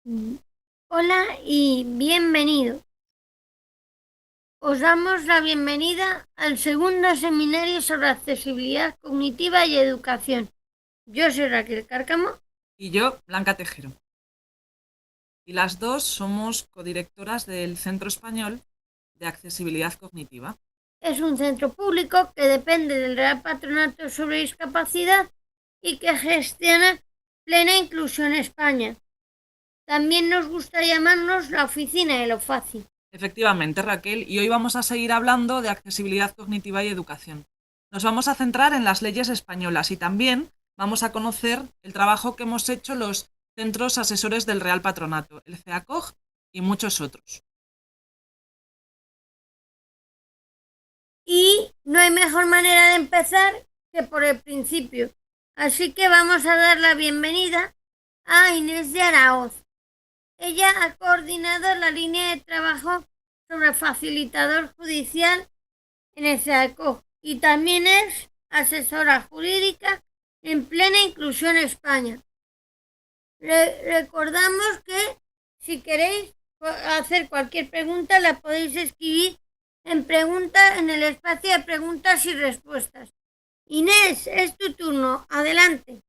Mm, Hola y bienvenido. Os damos la bienvenida al segundo seminario sobre accesibilidad cognitiva y educación. Yo soy Raquel Cárcamo. Y yo, Blanca Tejero. Y las dos somos codirectoras del Centro Español de Accesibilidad Cognitiva. Es un centro público que depende del Real Patronato sobre Discapacidad y que gestiona Plena Inclusión España. También nos gusta llamarnos la oficina de lo fácil. Efectivamente, Raquel, y hoy vamos a seguir hablando de accesibilidad cognitiva y educación. Nos vamos a centrar en las leyes españolas y también vamos a conocer el trabajo que hemos hecho los centros asesores del Real Patronato, el CEACOG y muchos otros. Y no hay mejor manera de empezar que por el principio. Así que vamos a dar la bienvenida a Inés de Araoz. Ella ha coordinado la línea de trabajo sobre facilitador judicial en el CEACO y también es asesora jurídica en Plena Inclusión España. Recordamos que si queréis hacer cualquier pregunta la podéis escribir en el espacio de preguntas y respuestas. Inés, es tu turno. Adelante.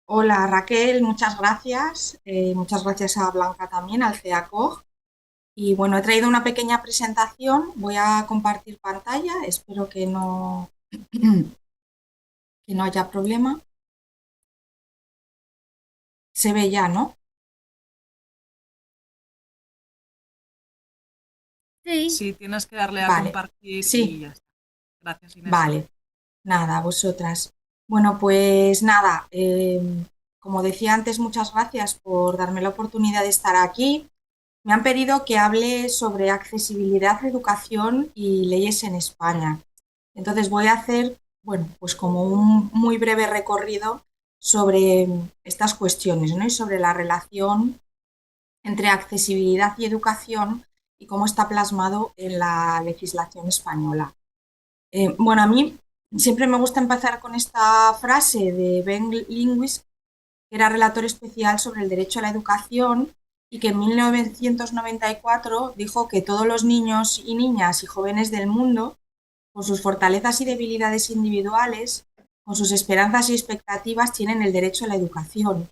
Hola Raquel, muchas gracias. Muchas gracias a Blanca también, al CEACOG. Y bueno, he traído una pequeña presentación. Voy a compartir pantalla. Espero que no, que no haya problema. Se ve ya, ¿no? Sí. Si tienes que darle a Vale. compartir y Sí, ya está. Gracias, Inés. vale. Nada, vosotras. Bueno, pues nada, como decía antes, muchas gracias por darme la oportunidad de estar aquí. Me han pedido que hable sobre accesibilidad, educación y leyes en España. Entonces voy a hacer, bueno, pues como un muy breve recorrido sobre estas cuestiones, ¿no? Y sobre la relación entre accesibilidad y educación y cómo está plasmado en la legislación española. Bueno, a mí siempre me gusta empezar con esta frase de Ben Lewis, que era relator especial sobre el derecho a la educación y que en 1994 dijo que todos los niños y niñas y jóvenes del mundo, con sus fortalezas y debilidades individuales, con sus esperanzas y expectativas, tienen el derecho a la educación.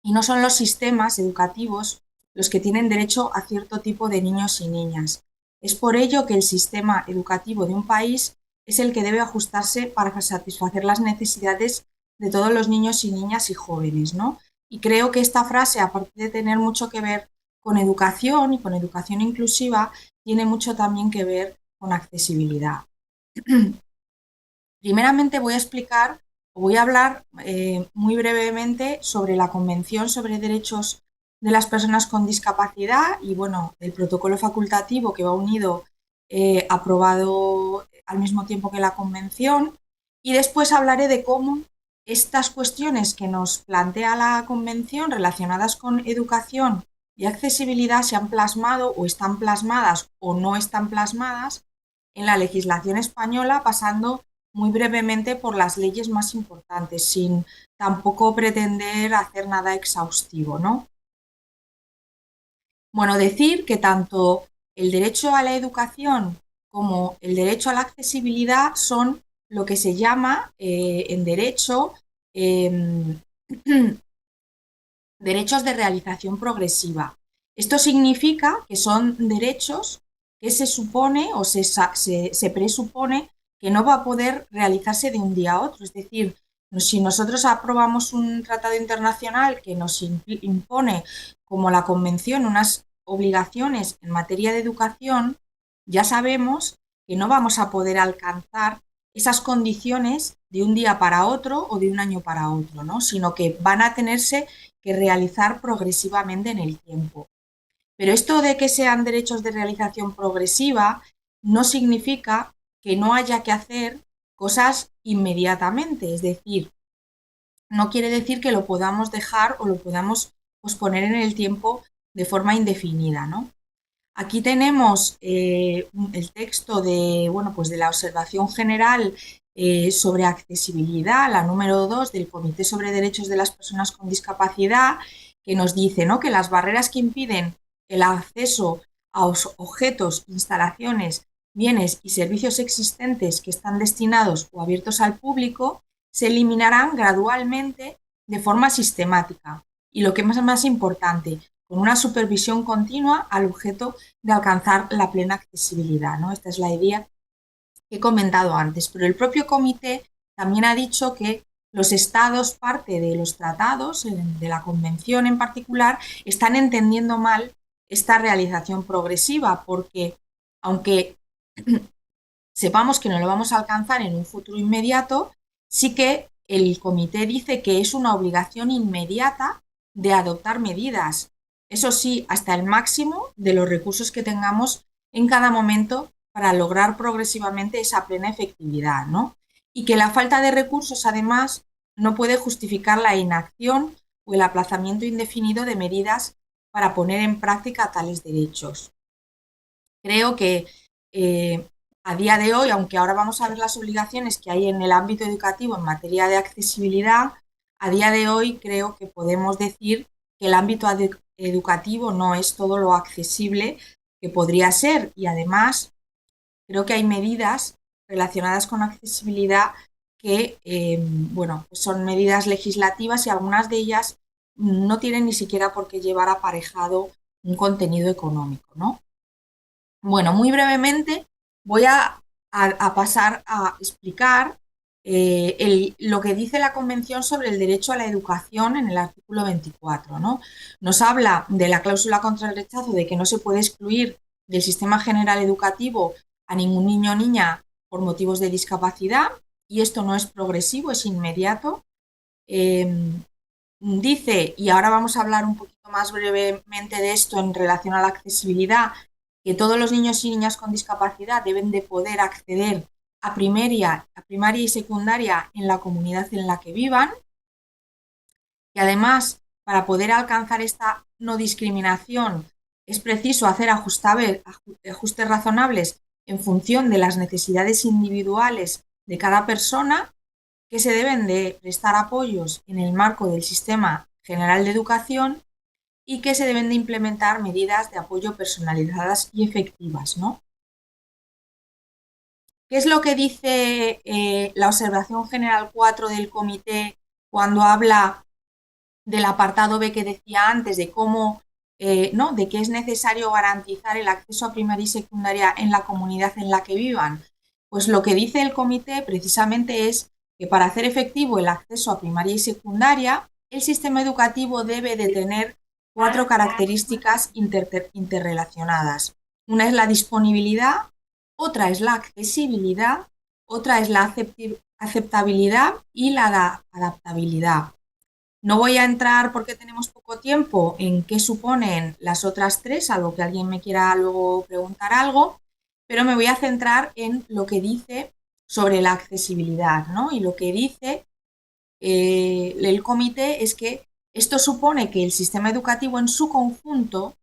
Y no son los sistemas educativos los que tienen derecho a cierto tipo de niños y niñas. Es por ello que el sistema educativo de un país es el que debe ajustarse para satisfacer las necesidades de todos los niños y niñas y jóvenes, ¿no? Y creo que esta frase, aparte de tener mucho que ver con educación y con educación inclusiva, tiene mucho también que ver con accesibilidad. Primeramente voy a explicar o voy a hablar muy brevemente sobre la Convención sobre Derechos de las Personas con Discapacidad y bueno, el protocolo facultativo que va unido, aprobado al mismo tiempo que la Convención, y después hablaré de cómo estas cuestiones que nos plantea la Convención relacionadas con educación y accesibilidad se han plasmado o están plasmadas o no están plasmadas en la legislación española, pasando muy brevemente por las leyes más importantes, sin tampoco pretender hacer nada exhaustivo, ¿no? Bueno, decir que tanto el derecho a la educación como el derecho a la accesibilidad son lo que se llama en derecho eh, derechos de realización progresiva. Esto significa que son derechos que se supone o se presupone que no va a poder realizarse de un día a otro. Es decir, si nosotros aprobamos un tratado internacional que nos impone, como la Convención, unas obligaciones en materia de educación, ya sabemos que no vamos a poder alcanzar esas condiciones de un día para otro o de un año para otro, ¿no? Sino que van a tenerse que realizar progresivamente en el tiempo. Pero esto de que sean derechos de realización progresiva no significa que no haya que hacer cosas inmediatamente, es decir, no quiere decir que lo podamos dejar o lo podamos posponer en el tiempo de forma indefinida, ¿no? Aquí tenemos el texto de, bueno, pues de la observación general sobre accesibilidad, la número 2 del Comité sobre Derechos de las Personas con Discapacidad, que nos dice, ¿no?, que las barreras que impiden el acceso a objetos, instalaciones, bienes y servicios existentes que están destinados o abiertos al público se eliminarán gradualmente de forma sistemática y, lo que es más importante, con una supervisión continua al objeto de alcanzar la plena accesibilidad, ¿no? Esta es la idea que he comentado antes, pero el propio comité también ha dicho que los estados, parte de los tratados, de la convención en particular, están entendiendo mal esta realización progresiva, porque aunque sepamos que no lo vamos a alcanzar en un futuro inmediato, sí que el comité dice que es una obligación inmediata de adoptar medidas, eso sí, hasta el máximo de los recursos que tengamos en cada momento para lograr progresivamente esa plena efectividad, ¿no? Y que la falta de recursos, además, no puede justificar la inacción o el aplazamiento indefinido de medidas para poner en práctica tales derechos. Creo que a día de hoy, aunque ahora vamos a ver las obligaciones que hay en el ámbito educativo en materia de accesibilidad, a día de hoy creo que podemos decir que el ámbito educativo no es todo lo accesible que podría ser, y además creo que hay medidas relacionadas con accesibilidad que, bueno, pues son medidas legislativas y algunas de ellas no tienen ni siquiera por qué llevar aparejado un contenido económico, ¿no? Bueno, muy brevemente voy a pasar a explicar lo que dice la Convención sobre el derecho a la educación en el artículo 24, ¿no? Nos habla de la cláusula contra el rechazo, de que no se puede excluir del sistema general educativo a ningún niño o niña por motivos de discapacidad, y esto no es progresivo, es inmediato. Dice, y ahora vamos a hablar un poquito más brevemente de esto en relación a la accesibilidad, que todos los niños y niñas con discapacidad deben de poder acceder a primaria y secundaria en la comunidad en la que vivan, y además, para poder alcanzar esta no discriminación, es preciso hacer ajustes razonables en función de las necesidades individuales de cada persona, que se deben de prestar apoyos en el marco del Sistema General de Educación y que se deben de implementar medidas de apoyo personalizadas y efectivas, ¿no? ¿Qué es lo que dice la observación general 4 del comité cuando habla del apartado B que decía antes, de cómo, ¿no?, de que es necesario garantizar el acceso a primaria y secundaria en la comunidad en la que vivan? Pues lo que dice el comité precisamente es que para hacer efectivo el acceso a primaria y secundaria, el sistema educativo debe de tener 4 características interrelacionadas. Una es la disponibilidad, otra es la accesibilidad, otra es la aceptabilidad y la adaptabilidad. No voy a entrar, porque tenemos poco tiempo, en qué suponen las otras 3, salvo que alguien me quiera luego preguntar algo, pero me voy a centrar en lo que dice sobre la accesibilidad, ¿no? Y lo que dice el comité es que esto supone que el sistema educativo en su conjunto,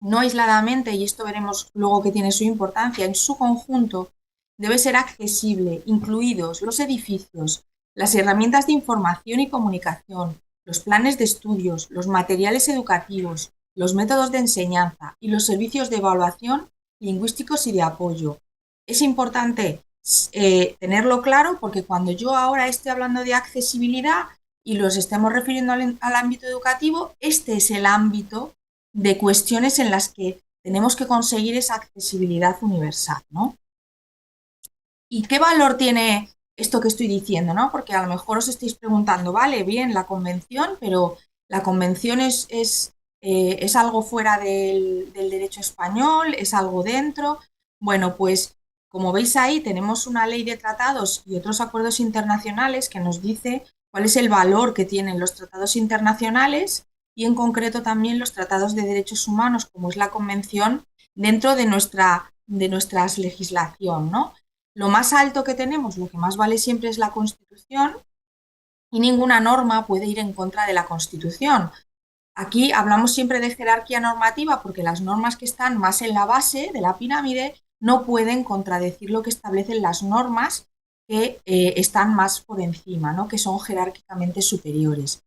no aisladamente, y esto veremos luego que tiene su importancia, en su conjunto debe ser accesible, incluidos los edificios, las herramientas de información y comunicación, los planes de estudios, los materiales educativos, los métodos de enseñanza y los servicios de evaluación lingüísticos y de apoyo. Es importante tenerlo claro, porque cuando yo ahora esté hablando de accesibilidad y los estemos refiriendo al ámbito educativo, este es el ámbito de cuestiones en las que tenemos que conseguir esa accesibilidad universal, ¿no? ¿Y qué valor tiene esto que estoy diciendo, ¿no? Porque a lo mejor os estáis preguntando, vale, bien, la convención, pero la convención es algo fuera del derecho español, es algo dentro. Bueno, pues como veis ahí tenemos una ley de tratados y otros acuerdos internacionales que nos dice cuál es el valor que tienen los tratados internacionales y en concreto también los tratados de derechos humanos, como es la convención, dentro de nuestra legislación, ¿no? Lo más alto que tenemos, lo que más vale siempre, es la Constitución, y ninguna norma puede ir en contra de la Constitución. Aquí hablamos siempre de jerarquía normativa porque las normas que están más en la base de la pirámide no pueden contradecir lo que establecen las normas que están más por encima, ¿no?, que son jerárquicamente superiores.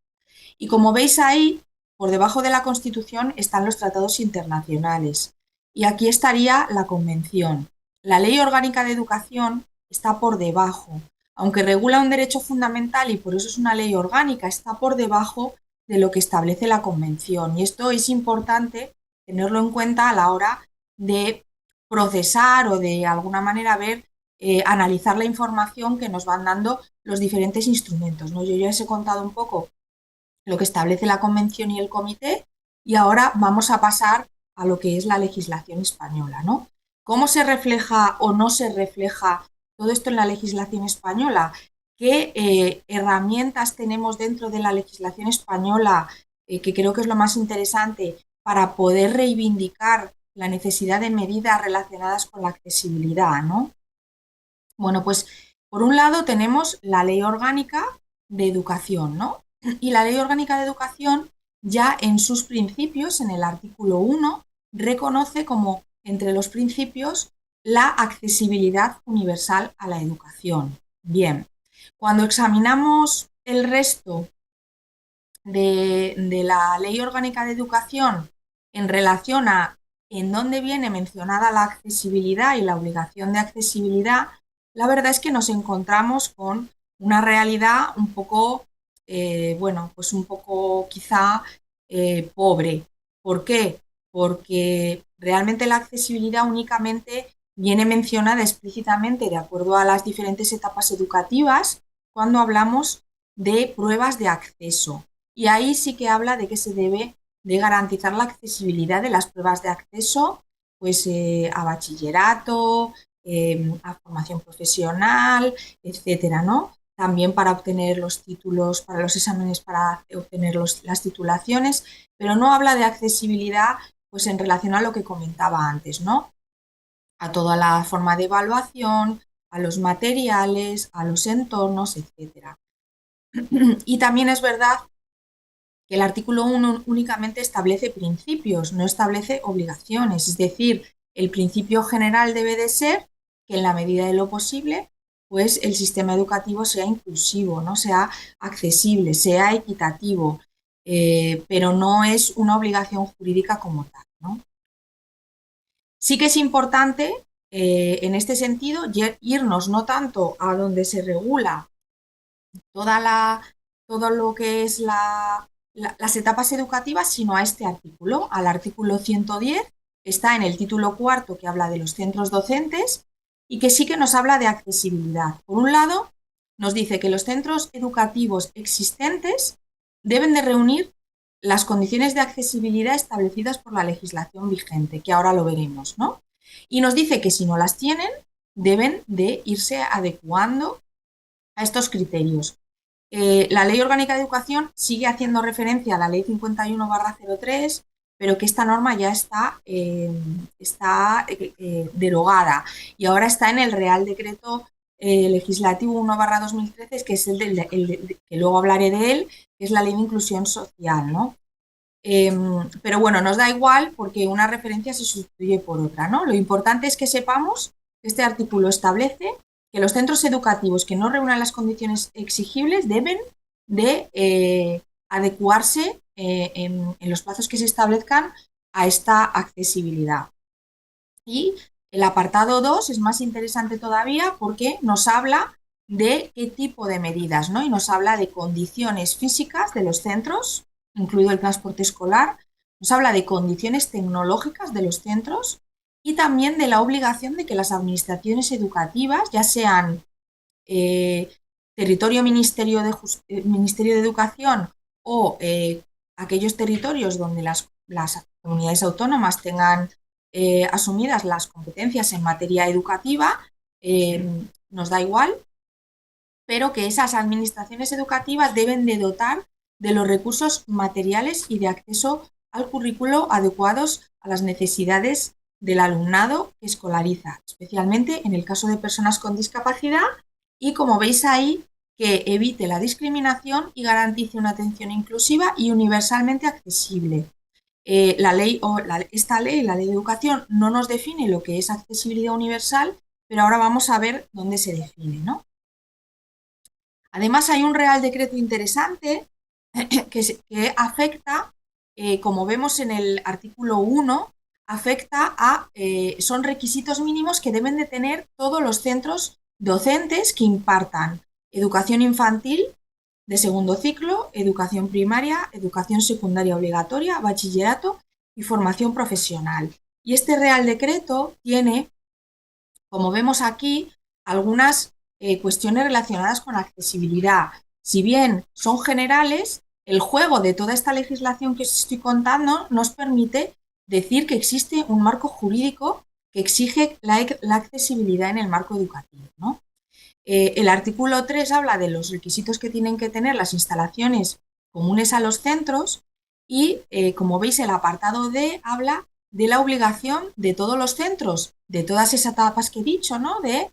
Y como veis ahí, por debajo de la Constitución están los tratados internacionales y aquí estaría la Convención. La Ley Orgánica de Educación está por debajo, aunque regula un derecho fundamental y por eso es una ley orgánica, está por debajo de lo que establece la Convención. Y esto es importante tenerlo en cuenta a la hora de procesar o de alguna manera ver, analizar la información que nos van dando los diferentes instrumentos, ¿no? Yo ya os he contado un poco lo que establece la Convención y el Comité y ahora vamos a pasar a lo que es la legislación española, ¿no? ¿Cómo se refleja o no se refleja todo esto en la legislación española? ¿Qué herramientas tenemos dentro de la legislación española, que creo que es lo más interesante, para poder reivindicar la necesidad de medidas relacionadas con la accesibilidad, ¿no? Bueno, pues por un lado tenemos la Ley Orgánica de Educación, ¿no? Y la Ley Orgánica de Educación ya en sus principios, en el artículo 1, reconoce como entre los principios la accesibilidad universal a la educación. Bien, cuando examinamos el resto de la Ley Orgánica de Educación en relación a en dónde viene mencionada la accesibilidad y la obligación de accesibilidad, la verdad es que nos encontramos con una realidad un poco, bueno, pues un poco quizá pobre. ¿Por qué? Porque realmente la accesibilidad únicamente viene mencionada explícitamente de acuerdo a las diferentes etapas educativas cuando hablamos de pruebas de acceso. Y ahí sí que habla de que se debe de garantizar la accesibilidad de las pruebas de acceso pues, a bachillerato, a formación profesional, etcétera, ¿no? También para obtener los títulos, para los exámenes, para obtener las titulaciones, pero no habla de accesibilidad pues, en relación a lo que comentaba antes, ¿no? A toda la forma de evaluación, a los materiales, a los entornos, etcétera. Y también es verdad que el artículo 1 únicamente establece principios, no establece obligaciones. Es decir, el principio general debe de ser que en la medida de lo posible, pues el sistema educativo sea inclusivo, ¿no? Sea accesible, sea equitativo, pero no es una obligación jurídica como tal, ¿no? Sí que es importante, en este sentido, irnos no tanto a donde se regula todo lo que es las etapas educativas, sino a este artículo, al artículo 110, que está en el título cuarto, que habla de los centros docentes y que sí que nos habla de accesibilidad. Por un lado, nos dice que los centros educativos existentes deben de reunir las condiciones de accesibilidad establecidas por la legislación vigente, que ahora lo veremos, ¿no? Y nos dice que si no las tienen, deben de irse adecuando a estos criterios. La Ley Orgánica de Educación sigue haciendo referencia a la Ley 51/03, pero que esta norma ya está derogada y ahora está en el Real Decreto Legislativo 1/2013, que es que luego hablaré de él, que es la Ley de Inclusión Social, ¿no? Pero bueno, nos da igual porque una referencia se sustituye por otra, ¿no? Lo importante es que sepamos que este artículo establece que los centros educativos que no reúnan las condiciones exigibles deben de adecuarse en los plazos que se establezcan a esta accesibilidad. Y el apartado 2 es más interesante todavía porque nos habla de qué tipo de medidas, ¿no? Y nos habla de condiciones físicas de los centros, incluido el transporte escolar, nos habla de condiciones tecnológicas de los centros y también de la obligación de que las administraciones educativas, ya sean territorio Ministerio de Educación o aquellos territorios donde las comunidades autónomas tengan asumidas las competencias en materia educativa, nos da igual, pero que esas administraciones educativas deben de dotar de los recursos materiales y de acceso al currículo adecuados a las necesidades del alumnado que escolariza, especialmente en el caso de personas con discapacidad y, como veis ahí, que evite la discriminación y garantice una atención inclusiva y universalmente accesible. Esta ley, la Ley de Educación, no nos define lo que es accesibilidad universal, pero ahora vamos a ver dónde se define, ¿no? Además, hay un Real Decreto interesante que afecta como vemos en el artículo 1, afecta a, son requisitos mínimos que deben de tener todos los centros docentes que impartan educación infantil de segundo ciclo, educación primaria, educación secundaria obligatoria, bachillerato y formación profesional. Y este Real Decreto tiene, como vemos aquí, algunas cuestiones relacionadas con accesibilidad. Si bien son generales, el juego de toda esta legislación que os estoy contando nos permite decir que existe un marco jurídico que exige la accesibilidad en el marco educativo, ¿no? El artículo 3 habla de los requisitos que tienen que tener las instalaciones comunes a los centros y, como veis, el apartado D habla de la obligación de todos los centros, de todas esas etapas que he dicho, ¿no? De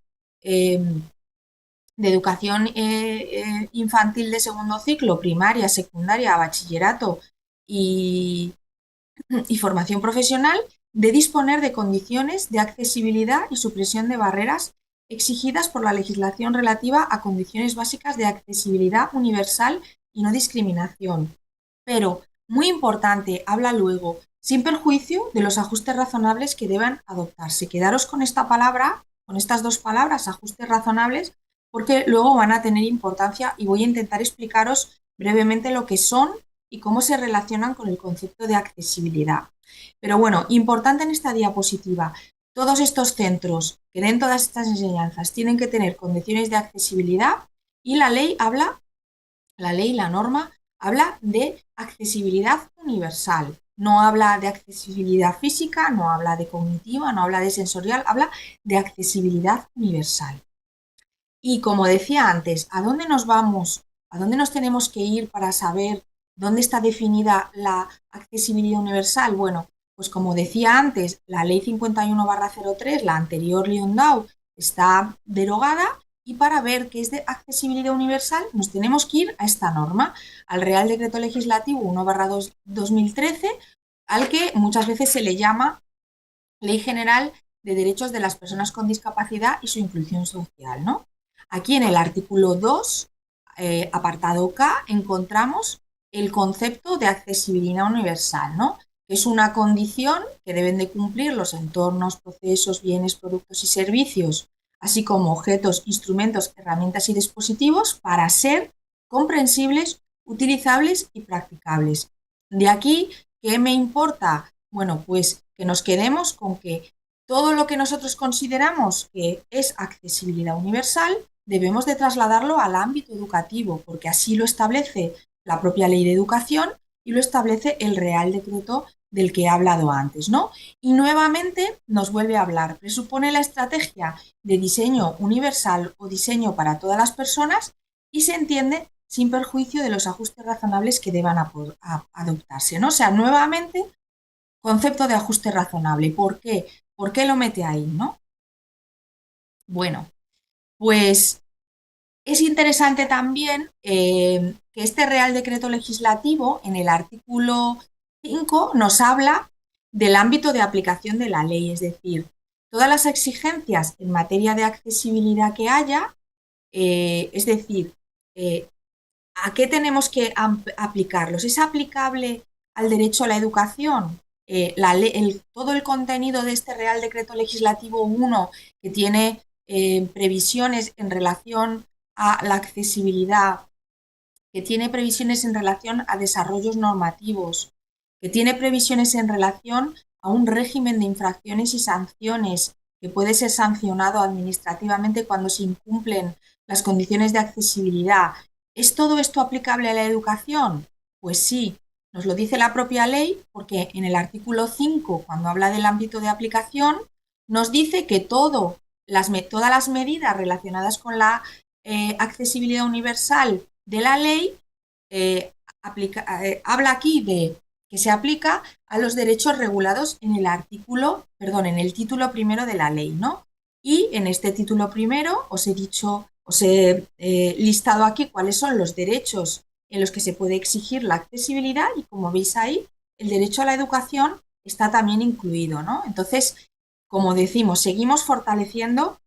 educación infantil de segundo ciclo, primaria, secundaria, bachillerato y formación profesional, de disponer de condiciones de accesibilidad y supresión de barreras exigidas por la legislación relativa a condiciones básicas de accesibilidad universal y no discriminación. Pero, muy importante, habla luego, sin perjuicio de los ajustes razonables que deban adoptarse. Quedaros con esta palabra, con estas dos palabras, ajustes razonables, porque luego van a tener importancia y voy a intentar explicaros brevemente lo que son y cómo se relacionan con el concepto de accesibilidad. Pero bueno, importante en esta diapositiva, todos estos centros que den todas estas enseñanzas tienen que tener condiciones de accesibilidad y la la norma, habla de accesibilidad universal. No habla de accesibilidad física, no habla de cognitiva, no habla de sensorial, habla de accesibilidad universal. Y como decía antes, ¿a dónde nos vamos? ¿A dónde nos tenemos que ir para saber dónde está definida la accesibilidad universal? Bueno, pues como decía antes, la ley 51/03, la anterior Liondau, está derogada y para ver qué es de accesibilidad universal nos tenemos que ir a esta norma, al Real Decreto Legislativo 1/2013, al que muchas veces se le llama Ley General de Derechos de las Personas con Discapacidad y su Inclusión Social, ¿no? Aquí en el artículo 2, apartado K, encontramos el concepto de accesibilidad universal, ¿no? Que es una condición que deben de cumplir los entornos, procesos, bienes, productos y servicios, así como objetos, instrumentos, herramientas y dispositivos para ser comprensibles, utilizables y practicables. De aquí, ¿qué me importa? Bueno, pues que nos quedemos con que todo lo que nosotros consideramos que es accesibilidad universal debemos de trasladarlo al ámbito educativo, porque así lo establece la propia Ley de Educación y lo establece el Real Decreto del que he hablado antes, ¿no? Y nuevamente nos vuelve a hablar, presupone la estrategia de diseño universal o diseño para todas las personas y se entiende sin perjuicio de los ajustes razonables que deban adoptarse, ¿no? O sea, nuevamente, concepto de ajuste razonable. ¿Por qué? ¿Por qué lo mete ahí, no? Bueno, pues es interesante también que este Real Decreto Legislativo, en el artículo 5, nos habla del ámbito de aplicación de la ley, es decir, todas las exigencias en materia de accesibilidad que haya, es decir, ¿a qué tenemos que aplicarlos? ¿Es aplicable al derecho a la educación? Todo el contenido de este Real Decreto Legislativo 1, que tiene previsiones en relación a la accesibilidad, que tiene previsiones en relación a desarrollos normativos, que tiene previsiones en relación a un régimen de infracciones y sanciones que puede ser sancionado administrativamente cuando se incumplen las condiciones de accesibilidad. ¿Es todo esto aplicable a la educación? Pues sí, nos lo dice la propia ley, porque en el artículo 5, cuando habla del ámbito de aplicación, nos dice que todas las medidas relacionadas con la accesibilidad universal de la ley habla aquí de que se aplica a los derechos regulados en en el título primero de la ley, ¿no? Y en este título primero os he listado aquí cuáles son los derechos en los que se puede exigir la accesibilidad y como veis ahí, el derecho a la educación está también incluido, ¿no? Entonces, como decimos, seguimos fortaleciendo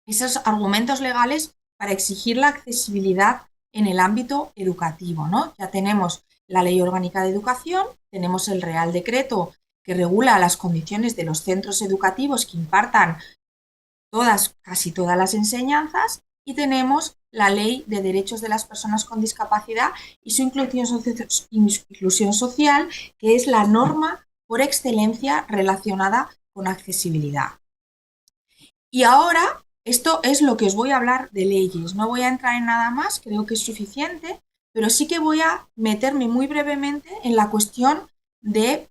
esos argumentos legales para exigir la accesibilidad en el ámbito educativo, ¿no? Ya tenemos la Ley Orgánica de Educación, tenemos el Real Decreto que regula las condiciones de los centros educativos que impartan casi todas las enseñanzas, y tenemos la Ley de Derechos de las Personas con Discapacidad y su inclusión social, que es la norma por excelencia relacionada con accesibilidad. Y ahora, esto es lo que os voy a hablar de leyes. No voy a entrar en nada más, creo que es suficiente, pero sí que voy a meterme muy brevemente en la cuestión de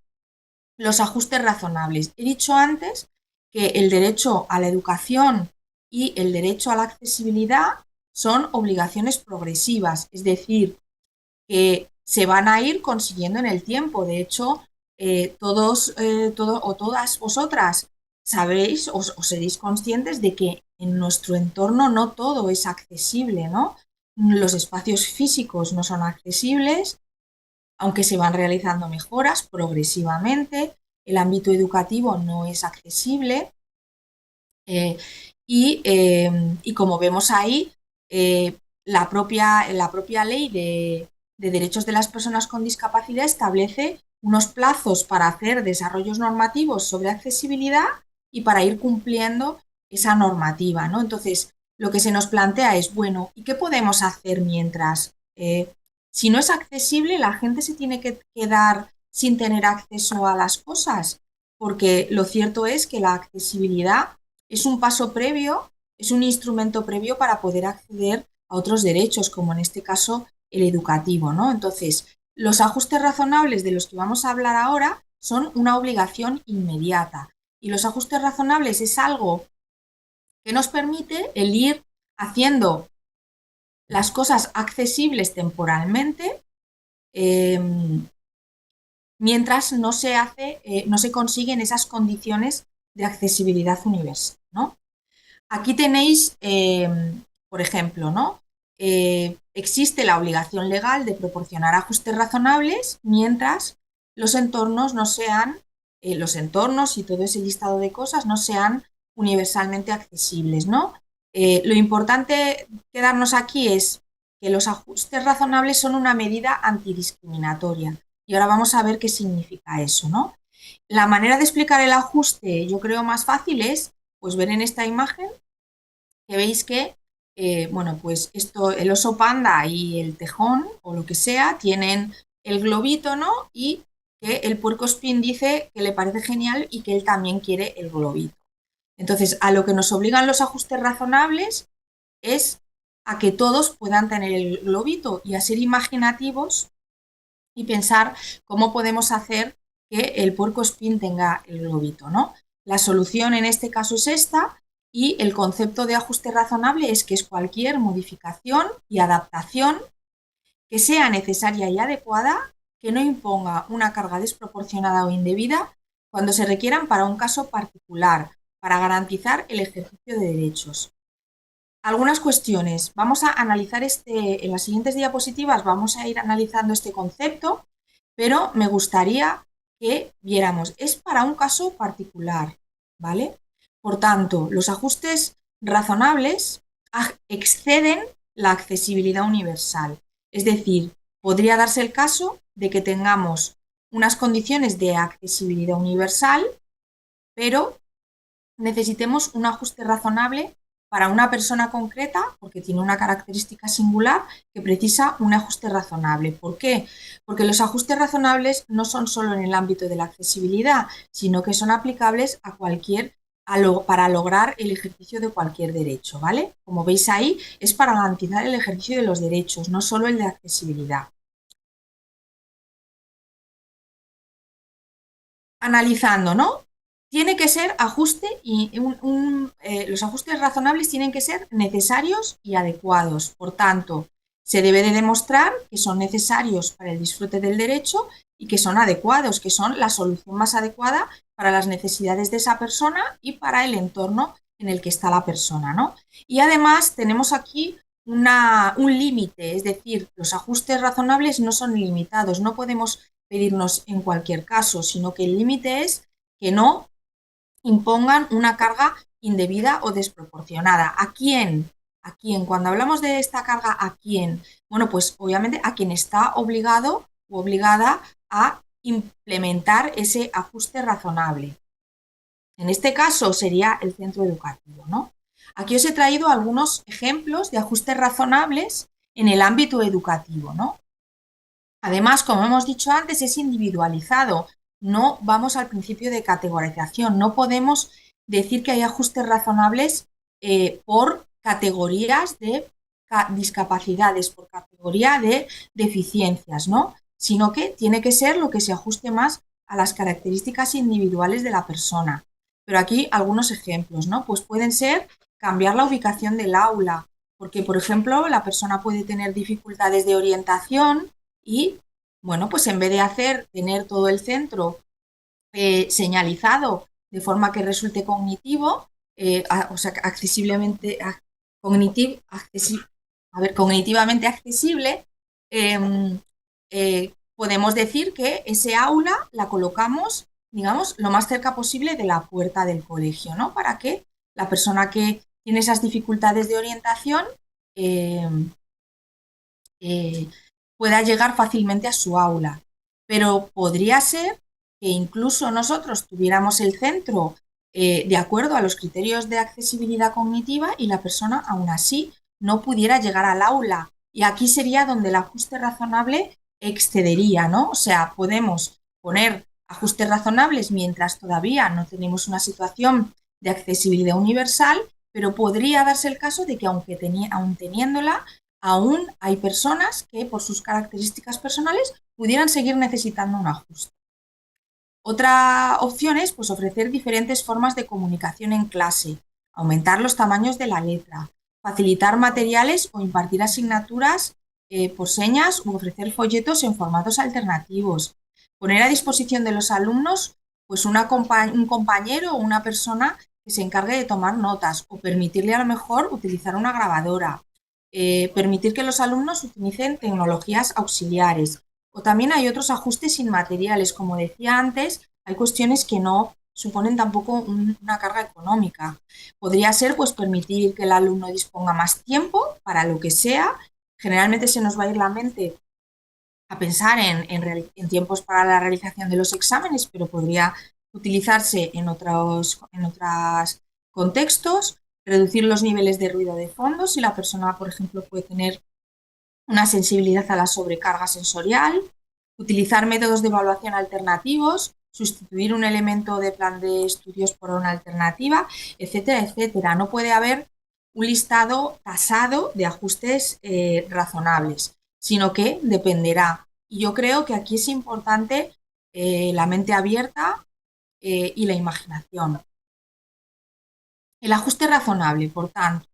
los ajustes razonables. He dicho antes que el derecho a la educación y el derecho a la accesibilidad son obligaciones progresivas, es decir, que se van a ir consiguiendo en el tiempo. De hecho, todos o todas vosotras sabéis o seréis conscientes de que en nuestro entorno no todo es accesible, ¿no? Los espacios físicos no son accesibles, aunque se van realizando mejoras progresivamente. El ámbito educativo no es accesible, eh, y como vemos ahí, la propia ley de derechos de las personas con discapacidad establece unos plazos para hacer desarrollos normativos sobre accesibilidad y para ir cumpliendo esa normativa, ¿no? Entonces, lo que se nos plantea es, bueno, ¿y qué podemos hacer mientras? Si no es accesible, la gente se tiene que quedar sin tener acceso a las cosas, porque lo cierto es que la accesibilidad es un paso previo, es un instrumento previo para poder acceder a otros derechos, como en este caso el educativo, ¿no? Entonces, los ajustes razonables de los que vamos a hablar ahora son una obligación inmediata, y los ajustes razonables es algo que nos permite el ir haciendo las cosas accesibles temporalmente, eh, mientras no se consiguen esas condiciones de accesibilidad universal, ¿no? Aquí tenéis, por ejemplo, ¿no? Existe la obligación legal de proporcionar ajustes razonables mientras los entornos no sean, los entornos y todo ese listado de cosas no sean universalmente accesibles, ¿no? Lo importante quedarnos aquí es que los ajustes razonables son una medida antidiscriminatoria. Y ahora vamos a ver qué significa eso, ¿no? La manera de explicar el ajuste, yo creo más fácil es, pues, ver en esta imagen que veis que, bueno, pues esto, el oso panda y el tejón o lo que sea, tienen el globito, ¿no? Y que el puercoespín dice que le parece genial y que él también quiere el globito. Entonces, a lo que nos obligan los ajustes razonables es a que todos puedan tener el globito y a ser imaginativos y pensar cómo podemos hacer que el puercoespín tenga el globito, ¿no? La solución en este caso es esta, y el concepto de ajuste razonable es que es cualquier modificación y adaptación que sea necesaria y adecuada, que no imponga una carga desproporcionada o indebida cuando se requieran para un caso particular, para garantizar el ejercicio de derechos. Algunas cuestiones. Vamos a analizar en las siguientes diapositivas vamos a ir analizando este concepto, pero me gustaría que viéramos, es para un caso particular, ¿vale? Por tanto, los ajustes razonables exceden la accesibilidad universal. Es decir, podría darse el caso de que tengamos unas condiciones de accesibilidad universal, pero necesitemos un ajuste razonable para una persona concreta, porque tiene una característica singular que precisa un ajuste razonable. ¿Por qué? Porque los ajustes razonables no son solo en el ámbito de la accesibilidad, sino que son aplicables para lograr el ejercicio de cualquier derecho, ¿vale? Como veis ahí, es para garantizar el ejercicio de los derechos, no solo el de accesibilidad. Analizando, ¿no? Tiene que ser ajuste y los ajustes razonables tienen que ser necesarios y adecuados. Por tanto, se debe de demostrar que son necesarios para el disfrute del derecho y que son adecuados, que son la solución más adecuada para las necesidades de esa persona y para el entorno en el que está la persona, ¿no? Y además tenemos aquí un límite, es decir, los ajustes razonables no son ilimitados, no podemos pedirnos en cualquier caso, sino que el límite es que no impongan una carga indebida o desproporcionada. ¿A quién? ¿A quién? Cuando hablamos de esta carga, ¿a quién? Bueno, pues obviamente a quien está obligado u obligada a implementar ese ajuste razonable. En este caso sería el centro educativo, ¿no? Aquí os he traído algunos ejemplos de ajustes razonables en el ámbito educativo, ¿no? Además, como hemos dicho antes, es individualizado. No vamos al principio de categorización. No podemos decir que hay ajustes razonables por categorías de discapacidades, por categoría de deficiencias, ¿no? Sino que tiene que ser lo que se ajuste más a las características individuales de la persona. Pero aquí algunos ejemplos, ¿no? Pues pueden ser cambiar la ubicación del aula, porque, por ejemplo, la persona puede tener dificultades de orientación y, bueno, pues en vez de tener todo el centro señalizado de forma que resulte cognitivo, o sea, cognitivamente accesible, podemos decir que ese aula la colocamos, digamos, lo más cerca posible de la puerta del colegio, ¿no? Para que la persona que tiene esas dificultades de orientación eh, eh, pueda llegar fácilmente a su aula. Pero podría ser que incluso nosotros tuviéramos el centro de acuerdo a los criterios de accesibilidad cognitiva y la persona aún así no pudiera llegar al aula. Y aquí sería donde el ajuste razonable excedería, ¿no? O sea, podemos poner ajustes razonables mientras todavía no tenemos una situación de accesibilidad universal, pero podría darse el caso de que aun teniéndola, aún hay personas que por sus características personales pudieran seguir necesitando un ajuste. Otra opción es pues, ofrecer diferentes formas de comunicación en clase, aumentar los tamaños de la letra, facilitar materiales o impartir asignaturas por señas u ofrecer folletos en formatos alternativos, poner a disposición de los alumnos pues, un compañero o una persona que se encargue de tomar notas o permitirle a lo mejor utilizar una grabadora, permitir que los alumnos utilicen tecnologías auxiliares. O también hay otros ajustes inmateriales, como decía antes, hay cuestiones que no suponen tampoco una carga económica. Podría ser pues permitir que el alumno disponga más tiempo para lo que sea. Generalmente se nos va a ir la mente a pensar en tiempos para la realización de los exámenes, pero podría utilizarse en otros contextos, reducir los niveles de ruido de fondo, si la persona, por ejemplo, puede tener una sensibilidad a la sobrecarga sensorial, utilizar métodos de evaluación alternativos, sustituir un elemento de plan de estudios por una alternativa, etcétera, etcétera. No puede haber un listado tasado de ajustes razonables, sino que dependerá. Y yo creo que aquí es importante la mente abierta y la imaginación. El ajuste razonable, por tanto,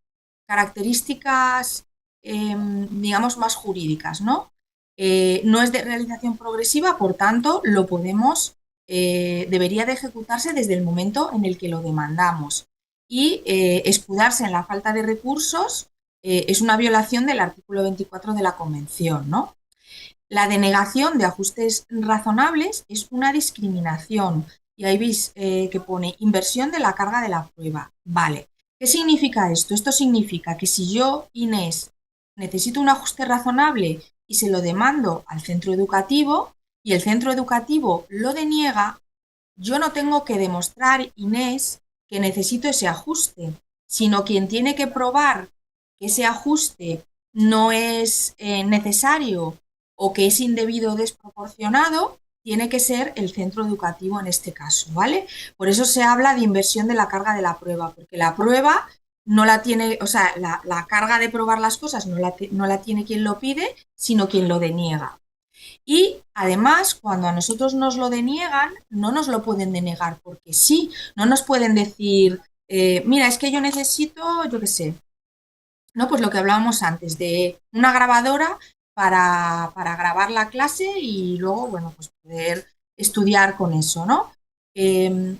características, digamos, más jurídicas, ¿no? No es de realización progresiva, por tanto, lo podemos, debería de ejecutarse desde el momento en el que lo demandamos. Y escudarse en la falta de recursos es una violación del artículo 24 de la Convención, ¿no? La denegación de ajustes razonables es una discriminación. Y ahí veis que pone inversión de la carga de la prueba. Vale. ¿Qué significa esto? Esto significa que si yo, Inés, necesito un ajuste razonable y se lo demando al centro educativo y el centro educativo lo deniega, yo no tengo que demostrar, Inés, que necesito ese ajuste, sino quien tiene que probar que ese ajuste no es necesario o que es indebido o desproporcionado, tiene que ser el centro educativo en este caso, ¿vale? Por eso se habla de inversión de la carga de la prueba, porque la prueba no la tiene, o sea, la carga de probar las cosas no la tiene quien lo pide, sino quien lo deniega. Y además, cuando a nosotros nos lo deniegan, no nos lo pueden denegar porque sí, no nos pueden decir, mira, es que yo necesito, yo qué sé, ¿no? Pues lo que hablábamos antes, de una grabadora para grabar la clase y luego, bueno, pues poder estudiar con eso, ¿no? Eh,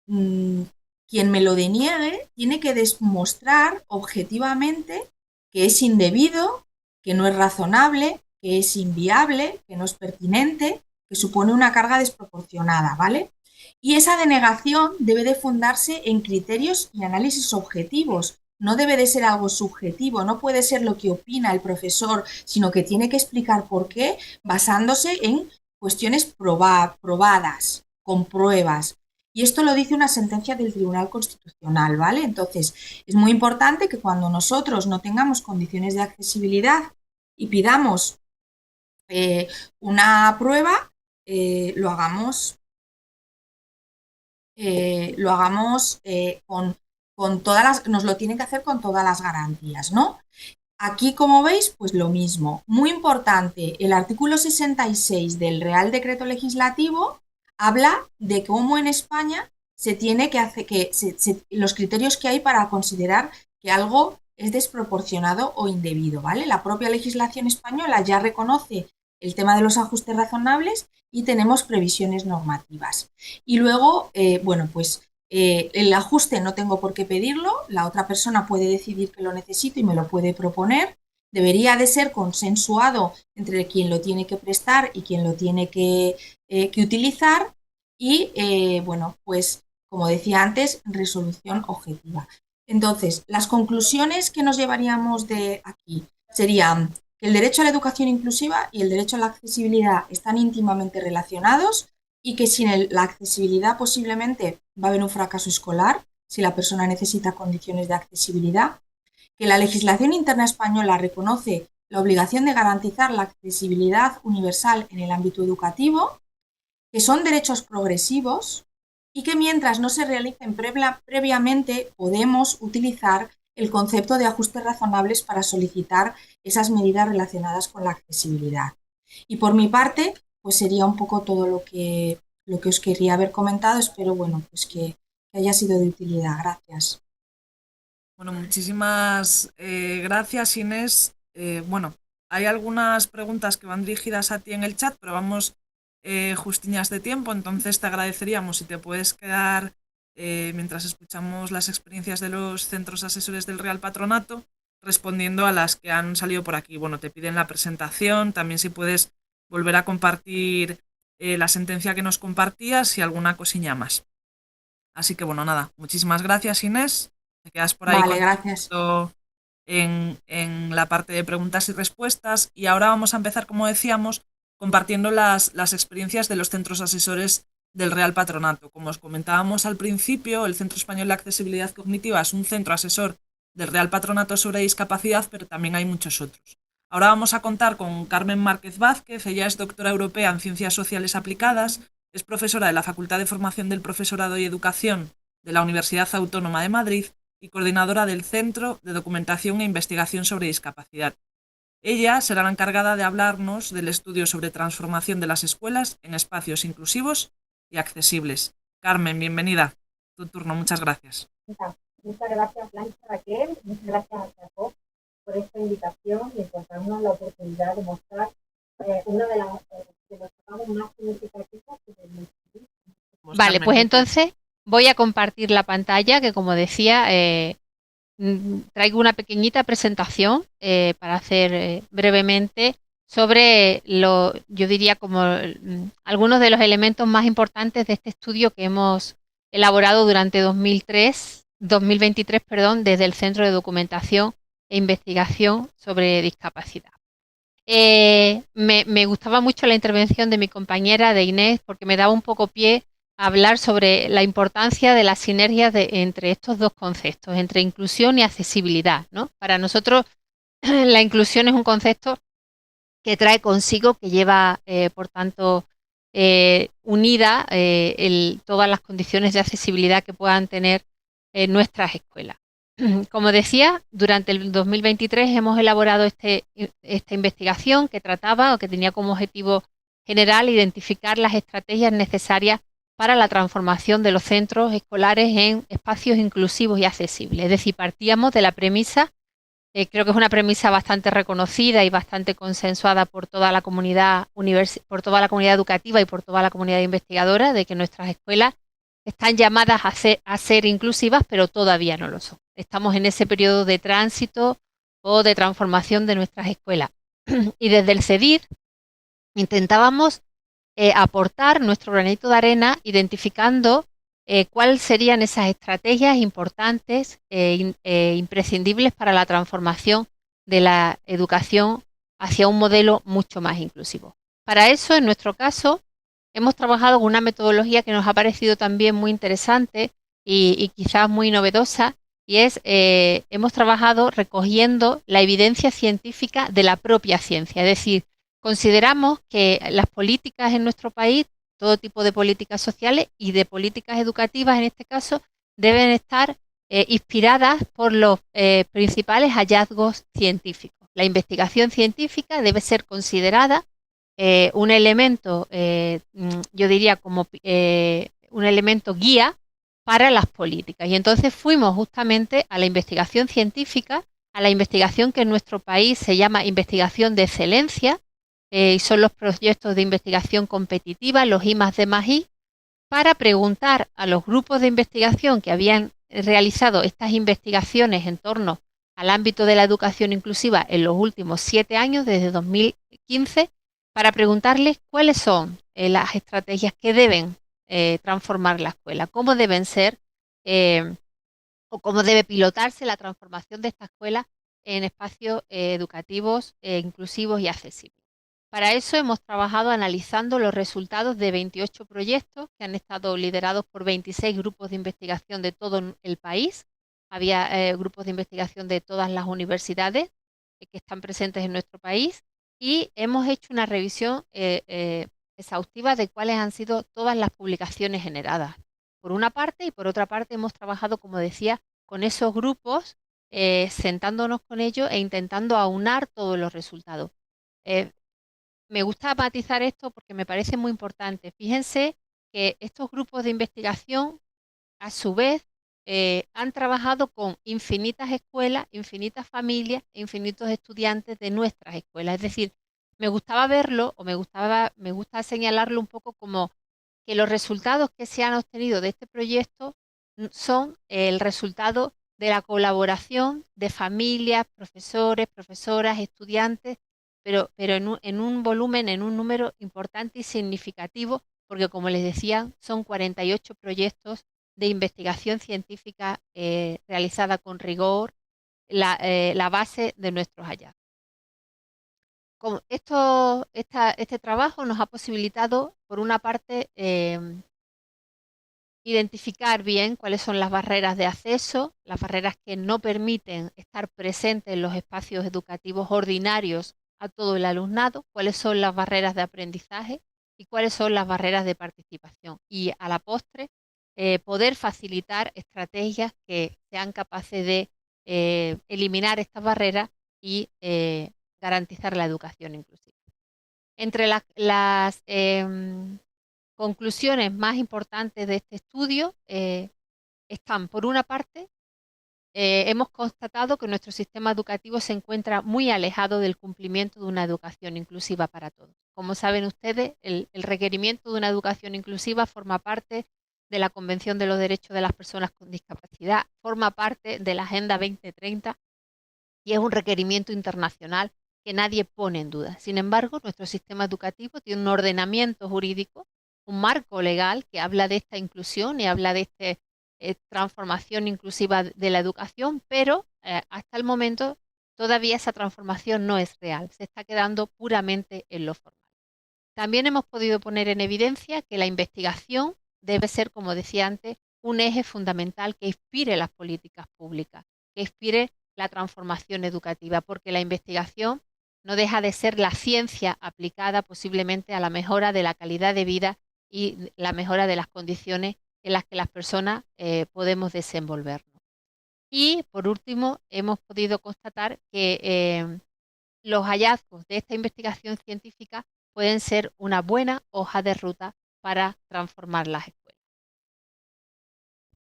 Quien me lo deniegue tiene que demostrar objetivamente que es indebido, que no es razonable, que es inviable, que no es pertinente, que supone una carga desproporcionada, ¿vale? Y esa denegación debe de fundarse en criterios y análisis objetivos, no debe de ser algo subjetivo, no puede ser lo que opina el profesor, sino que tiene que explicar por qué basándose en cuestiones probadas, con pruebas. Y esto lo dice una sentencia del Tribunal Constitucional, ¿vale? Entonces, es muy importante que cuando nosotros no tengamos condiciones de accesibilidad y pidamos una prueba, lo hagamos, con todas nos lo tienen que hacer con todas las garantías, ¿no? Aquí, como veis, pues lo mismo. Muy importante, el artículo 66 del Real Decreto Legislativo habla de cómo en España se tiene que hacer, los criterios que hay para considerar que algo es desproporcionado o indebido, ¿vale? La propia legislación española ya reconoce el tema de los ajustes razonables y tenemos previsiones normativas. Y luego, bueno, pues el ajuste no tengo por qué pedirlo, la otra persona puede decidir que lo necesito y me lo puede proponer. Debería de ser consensuado entre quien lo tiene que prestar y quien lo tiene que utilizar. Y bueno, pues como decía antes, resolución objetiva. Entonces, las conclusiones que nos llevaríamos de aquí serían que el derecho a la educación inclusiva y el derecho a la accesibilidad están íntimamente relacionados y que sin la accesibilidad posiblemente va a haber un fracaso escolar si la persona necesita condiciones de accesibilidad, que la legislación interna española reconoce la obligación de garantizar la accesibilidad universal en el ámbito educativo, que son derechos progresivos y que mientras no se realicen previamente podemos utilizar el concepto de ajustes razonables para solicitar esas medidas relacionadas con la accesibilidad. Y por mi parte, pues sería un poco todo lo que os quería haber comentado. Espero, bueno, pues que haya sido de utilidad. Gracias. Bueno, muchísimas gracias, Inés. Bueno, hay algunas preguntas que van dirigidas a ti en el chat, pero vamos justiñas de tiempo, entonces te agradeceríamos si te puedes quedar mientras escuchamos las experiencias de los centros asesores del Real Patronato, respondiendo a las que han salido por aquí. Bueno, te piden la presentación, también si puedes volver a compartir la sentencia que nos compartías y alguna cosilla más. Así que bueno, nada, muchísimas gracias, Inés. Te quedas por ahí Vale, gracias. en la parte de preguntas y respuestas. Y ahora vamos a empezar, como decíamos, compartiendo las experiencias de los centros asesores del Real Patronato. Como os comentábamos al principio, el Centro Español de Accesibilidad Cognitiva es un centro asesor del Real Patronato sobre discapacidad, pero también hay muchos otros. Ahora vamos a contar con Carmen Márquez Vázquez. Ella es doctora europea en Ciencias Sociales Aplicadas, es profesora de la Facultad de Formación del Profesorado y Educación de la Universidad Autónoma de Madrid y coordinadora del Centro de Documentación e Investigación sobre Discapacidad. Ella será la encargada de hablarnos del estudio sobre transformación de las escuelas en espacios inclusivos y accesibles. Carmen, bienvenida. Tu turno, muchas gracias. Muchas gracias, Blanca, Raquel. Muchas gracias a Jacob por esta invitación y encontrarnos la oportunidad de mostrar una de los trabajos más significativos que tenemos. Vale, pues entonces voy a compartir la pantalla que, como decía, traigo una pequeñita presentación para hacer brevemente sobre yo diría como algunos de los elementos más importantes de este estudio que hemos elaborado durante 2023, desde el Centro de Documentación e Investigación sobre Discapacidad. Me gustaba mucho la intervención de mi compañera, de Inés, porque me daba un poco pie a hablar sobre la importancia de las sinergias entre estos dos conceptos, entre inclusión y accesibilidad, ¿no? Para nosotros la inclusión es un concepto que trae consigo, que lleva, por tanto, unida todas las condiciones de accesibilidad que puedan tener nuestras escuelas. Como decía, durante el 2023 hemos elaborado esta investigación que trataba o que tenía como objetivo general identificar las estrategias necesarias para la transformación de los centros escolares en espacios inclusivos y accesibles. Es decir, partíamos de la premisa, creo que es una premisa bastante reconocida y bastante consensuada por toda la comunidad educativa y por toda la comunidad investigadora, de que nuestras escuelas están llamadas a ser inclusivas, pero todavía no lo son. Estamos en ese periodo de tránsito o de transformación de nuestras escuelas. Y desde el CEDIR intentábamos aportar nuestro granito de arena identificando cuáles serían esas estrategias importantes e imprescindibles para la transformación de la educación hacia un modelo mucho más inclusivo. Para eso, en nuestro caso, hemos trabajado con una metodología que nos ha parecido también muy interesante y quizás muy novedosa, y es, hemos trabajado recogiendo la evidencia científica de la propia ciencia. Es decir, consideramos que las políticas en nuestro país, todo tipo de políticas sociales y de políticas educativas en este caso, deben estar inspiradas por los principales hallazgos científicos. La investigación científica debe ser considerada un elemento, yo diría como un elemento guía para las políticas. Y entonces fuimos justamente a la investigación científica, a la investigación que en nuestro país se llama investigación de excelencia, y son los proyectos de investigación competitiva, los I+D+I, para preguntar a los grupos de investigación que habían realizado estas investigaciones en torno al ámbito de la educación inclusiva en los últimos 7 años, desde 2015, para preguntarles cuáles son las estrategias que deben transformar la escuela, cómo deben ser o cómo debe pilotarse la transformación de esta escuela en espacios educativos inclusivos y accesibles. Para eso hemos trabajado analizando los resultados de 28 proyectos que han estado liderados por 26 grupos de investigación de todo el país. Había grupos de investigación de todas las universidades que están presentes en nuestro país y hemos hecho una revisión exhaustiva de cuáles han sido todas las publicaciones generadas. Por una parte, y por otra parte hemos trabajado, como decía, con esos grupos, sentándonos con ellos e intentando aunar todos los resultados. Me gusta matizar esto porque me parece muy importante. Fíjense que estos grupos de investigación, a su vez, han trabajado con infinitas escuelas, infinitas familias, infinitos estudiantes de nuestras escuelas. Es decir, me gustaba verlo o me gusta señalarlo un poco como que los resultados que se han obtenido de este proyecto son el resultado de la colaboración de familias, profesores, profesoras, estudiantes, pero en un volumen, en un número importante y significativo, porque como les decía, son 48 proyectos de investigación científica realizada con rigor, la base de nuestros hallazgos. Este trabajo nos ha posibilitado, por una parte, identificar bien cuáles son las barreras de acceso, las barreras que no permiten estar presentes en los espacios educativos ordinarios a todo el alumnado, cuáles son las barreras de aprendizaje y cuáles son las barreras de participación. Y a la postre, poder facilitar estrategias que sean capaces de eliminar estas barreras y garantizar la educación inclusiva. Entre las conclusiones más importantes de este estudio están, por una parte, hemos constatado que nuestro sistema educativo se encuentra muy alejado del cumplimiento de una educación inclusiva para todos. Como saben ustedes, el requerimiento de una educación inclusiva forma parte de la Convención de los Derechos de las Personas con Discapacidad, forma parte de la Agenda 2030 y es un requerimiento internacional que nadie pone en duda. Sin embargo, nuestro sistema educativo tiene un ordenamiento jurídico, un marco legal que habla de esta inclusión y habla de esta transformación inclusiva de la educación, pero hasta el momento todavía esa transformación no es real, se está quedando puramente en lo formal. También hemos podido poner en evidencia que la investigación debe ser, como decía antes, un eje fundamental que inspire las políticas públicas, que inspire la transformación educativa, porque la investigación no deja de ser la ciencia aplicada posiblemente a la mejora de la calidad de vida y la mejora de las condiciones en las que las personas podemos desenvolvernos. Y por último, hemos podido constatar que los hallazgos de esta investigación científica pueden ser una buena hoja de ruta para transformar las escuelas.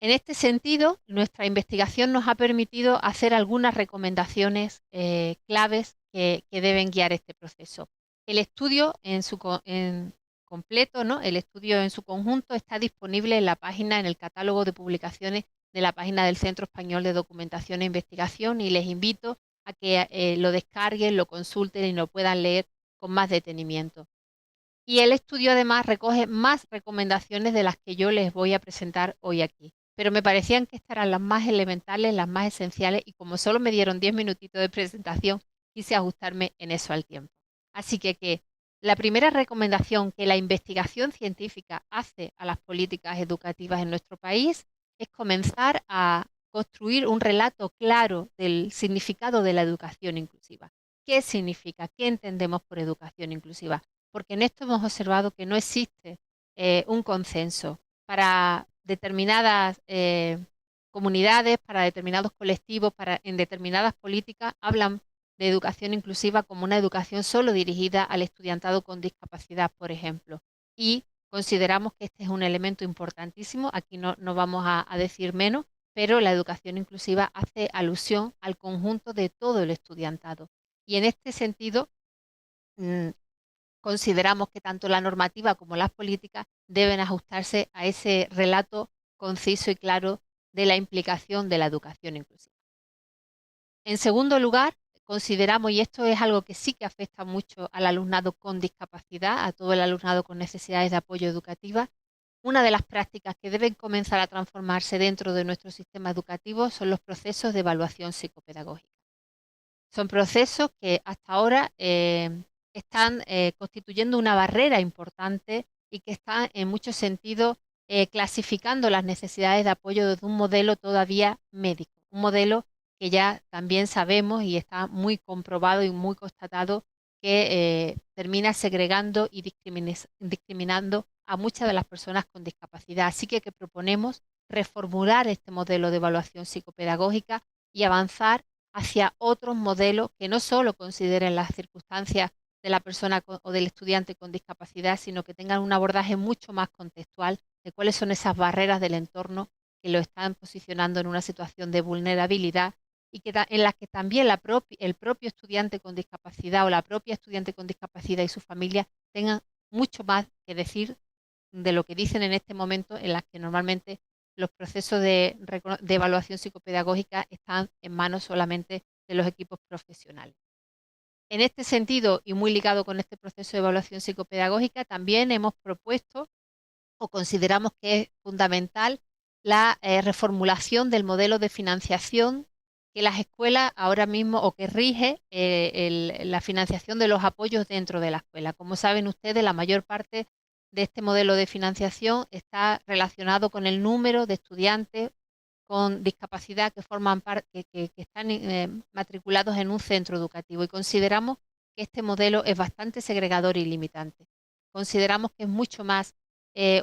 En este sentido, nuestra investigación nos ha permitido hacer algunas recomendaciones claves que deben guiar este proceso. El estudio en completo, ¿no? El estudio en su conjunto está disponible en la página, en el catálogo de publicaciones de la página del Centro Español de Documentación e Investigación, y les invito a que lo descarguen, lo consulten y lo puedan leer con más detenimiento. Y el estudio además recoge más recomendaciones de las que yo les voy a presentar hoy aquí. Pero me parecían que estas eran las más elementales, las más esenciales, y como solo me dieron 10 minutitos de presentación, quise ajustarme en eso al tiempo. Así que la primera recomendación que la investigación científica hace a las políticas educativas en nuestro país es comenzar a construir un relato claro del significado de la educación inclusiva. ¿Qué significa? ¿Qué entendemos por educación inclusiva? Porque en esto hemos observado que no existe un consenso para determinadas comunidades, para determinados colectivos, en determinadas políticas, hablan de educación inclusiva como una educación solo dirigida al estudiantado con discapacidad, por ejemplo. Y consideramos que este es un elemento importantísimo, aquí no vamos a decir menos, pero la educación inclusiva hace alusión al conjunto de todo el estudiantado. Y en este sentido, consideramos que tanto la normativa como las políticas deben ajustarse a ese relato conciso y claro de la implicación de la educación inclusiva. En segundo lugar, consideramos, y esto es algo que sí que afecta mucho al alumnado con discapacidad, a todo el alumnado con necesidades de apoyo educativa, una de las prácticas que deben comenzar a transformarse dentro de nuestro sistema educativo son los procesos de evaluación psicopedagógica. Son procesos que hasta ahora están constituyendo una barrera importante y que están en muchos sentidos clasificando las necesidades de apoyo desde un modelo todavía médico, un modelo que ya también sabemos y está muy comprobado y muy constatado que termina segregando y discriminando a muchas de las personas con discapacidad. Así que proponemos reformular este modelo de evaluación psicopedagógica y avanzar hacia otros modelos que no solo consideren las circunstancias de la persona o del estudiante con discapacidad, sino que tengan un abordaje mucho más contextual de cuáles son esas barreras del entorno que lo están posicionando en una situación de vulnerabilidad y en las que también el propio estudiante con discapacidad o la propia estudiante con discapacidad y su familia tengan mucho más que decir de lo que dicen en este momento, en las que normalmente los procesos de evaluación psicopedagógica están en manos solamente de los equipos profesionales. En este sentido, y muy ligado con este proceso de evaluación psicopedagógica, también hemos propuesto o consideramos que es fundamental la reformulación del modelo de financiación que las escuelas ahora mismo o que rige la financiación de los apoyos dentro de la escuela. Como saben ustedes, la mayor parte de este modelo de financiación está relacionado con el número de estudiantes con discapacidad que forman parte, que están matriculados en un centro educativo, y consideramos que este modelo es bastante segregador y limitante. Consideramos que es mucho más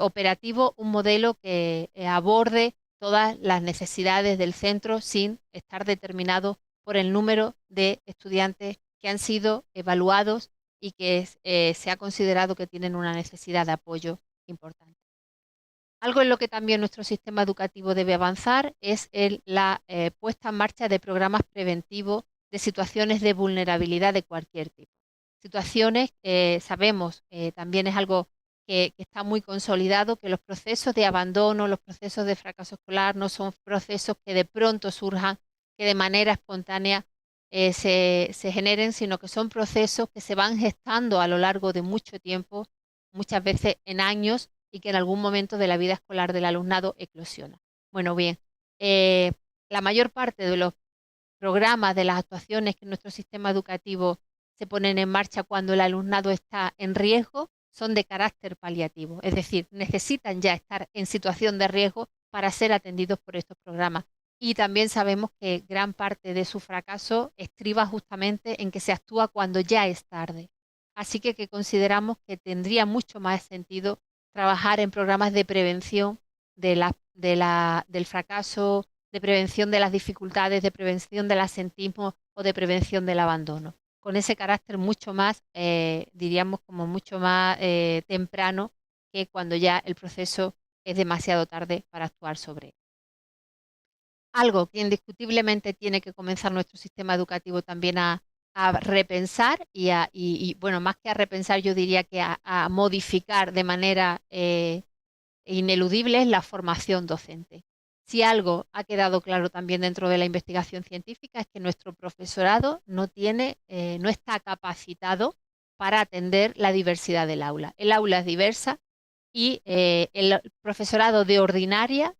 operativo un modelo que aborde todas las necesidades del centro sin estar determinado por el número de estudiantes que han sido evaluados y que se ha considerado que tienen una necesidad de apoyo importante. Algo en lo que también nuestro sistema educativo debe avanzar es la puesta en marcha de programas preventivos de situaciones de vulnerabilidad de cualquier tipo. Situaciones, sabemos, también es algo que está muy consolidado, que los procesos de abandono, los procesos de fracaso escolar no son procesos que de pronto surjan, que de manera espontánea se generen, sino que son procesos que se van gestando a lo largo de mucho tiempo, muchas veces en años, y que en algún momento de la vida escolar del alumnado eclosiona. Bueno, bien, la mayor parte de los programas, de las actuaciones que en nuestro sistema educativo se ponen en marcha cuando el alumnado está en riesgo son de carácter paliativo, es decir, necesitan ya estar en situación de riesgo para ser atendidos por estos programas. Y también sabemos que gran parte de su fracaso estriba justamente en que se actúa cuando ya es tarde. Así que consideramos que tendría mucho más sentido trabajar en programas de prevención del fracaso, de prevención de las dificultades, de prevención del asentismo o de prevención del abandono, con ese carácter mucho más, diríamos, como mucho más temprano que cuando ya el proceso es demasiado tarde para actuar sobre él. Algo que indiscutiblemente tiene que comenzar nuestro sistema educativo también a repensar y, bueno, más que a repensar, yo diría que a modificar de manera ineludible es la formación docente. Si algo ha quedado claro también dentro de la investigación científica es que nuestro profesorado no está capacitado para atender la diversidad del aula. El aula es diversa y el profesorado de ordinaria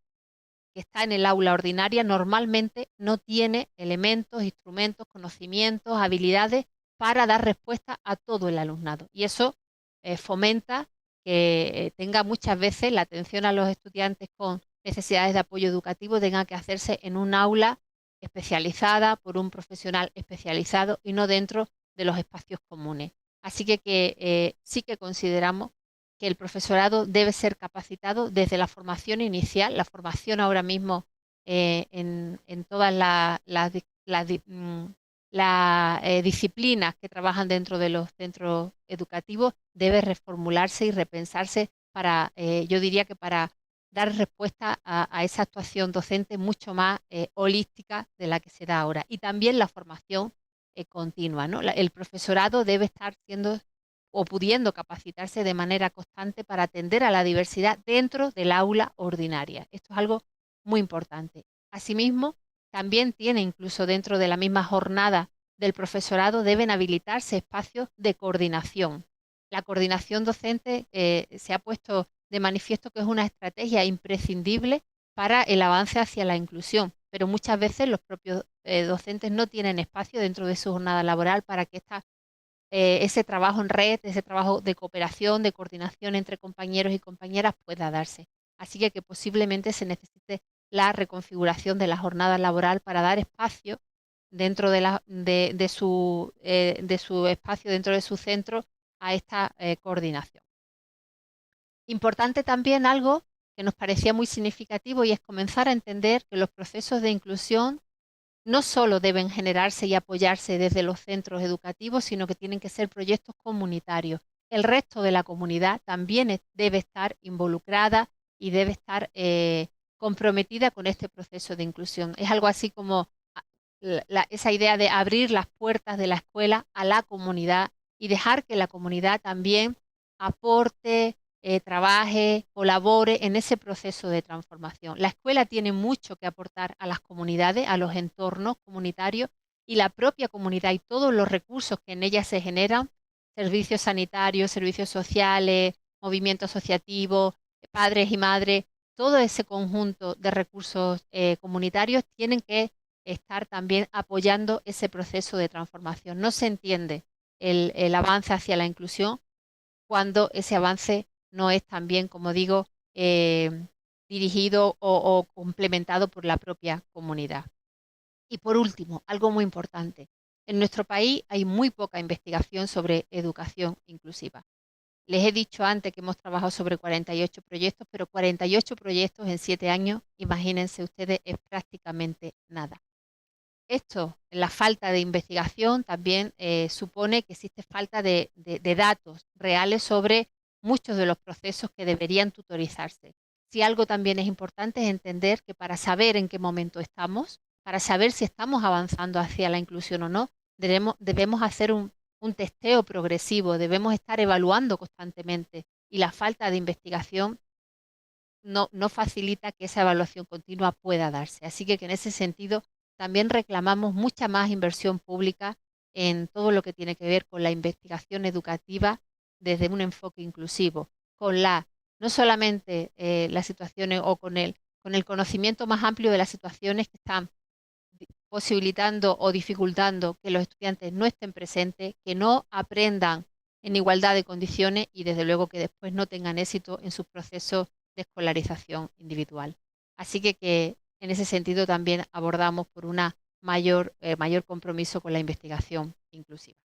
que está en el aula ordinaria normalmente no tiene elementos, instrumentos, conocimientos, habilidades para dar respuesta a todo el alumnado. Y eso fomenta que tenga muchas veces la atención a los estudiantes con necesidades de apoyo educativo tenga que hacerse en un aula especializada por un profesional especializado y no dentro de los espacios comunes. Así que sí que consideramos que el profesorado debe ser capacitado desde la formación inicial, la formación ahora mismo en todas las disciplinas que trabajan dentro de los centros educativos debe reformularse y repensarse para, yo diría que para dar respuesta a esa actuación docente mucho más holística de la que se da ahora. Y también la formación continua, ¿no? El profesorado debe estar siendo o pudiendo capacitarse de manera constante para atender a la diversidad dentro del aula ordinaria. Esto es algo muy importante. Asimismo, también tiene incluso dentro de la misma jornada del profesorado deben habilitarse espacios de coordinación. La coordinación docente se ha puesto de manifiesto que es una estrategia imprescindible para el avance hacia la inclusión, pero muchas veces los propios docentes no tienen espacio dentro de su jornada laboral para que ese trabajo en red, ese trabajo de cooperación, de coordinación entre compañeros y compañeras pueda darse. Así que posiblemente se necesite la reconfiguración de la jornada laboral para dar espacio dentro de su espacio, dentro de su centro, a esta coordinación. Importante también algo que nos parecía muy significativo y es comenzar a entender que los procesos de inclusión no solo deben generarse y apoyarse desde los centros educativos, sino que tienen que ser proyectos comunitarios. El resto de la comunidad también debe estar involucrada y debe estar comprometida con este proceso de inclusión. Es algo así como esa idea de abrir las puertas de la escuela a la comunidad y dejar que la comunidad también aporte, trabaje, colabore en ese proceso de transformación. La escuela tiene mucho que aportar a las comunidades, a los entornos comunitarios y la propia comunidad y todos los recursos que en ella se generan, servicios sanitarios, servicios sociales, movimiento asociativo, padres y madres, todo ese conjunto de recursos comunitarios tienen que estar también apoyando ese proceso de transformación. No se entiende el avance hacia la inclusión cuando ese avance no es también, como digo, dirigido o complementado por la propia comunidad. Y por último, algo muy importante. En nuestro país hay muy poca investigación sobre educación inclusiva. Les he dicho antes que hemos trabajado sobre 48 proyectos, pero 48 proyectos en 7 años, imagínense ustedes, es prácticamente nada. Esto, la falta de investigación, también supone que existe falta de datos reales sobre muchos de los procesos que deberían tutorizarse. Si algo también es importante es entender que para saber en qué momento estamos, para saber si estamos avanzando hacia la inclusión o no, debemos hacer un testeo progresivo, debemos estar evaluando constantemente y la falta de investigación no facilita que esa evaluación continua pueda darse. Así que en ese sentido también reclamamos mucha más inversión pública en todo lo que tiene que ver con la investigación educativa desde un enfoque inclusivo, con no solamente las situaciones o con el conocimiento más amplio de las situaciones que están posibilitando o dificultando que los estudiantes no estén presentes, que no aprendan en igualdad de condiciones y desde luego que después no tengan éxito en sus procesos de escolarización individual. Así que en ese sentido también abordamos por una mayor compromiso con la investigación inclusiva.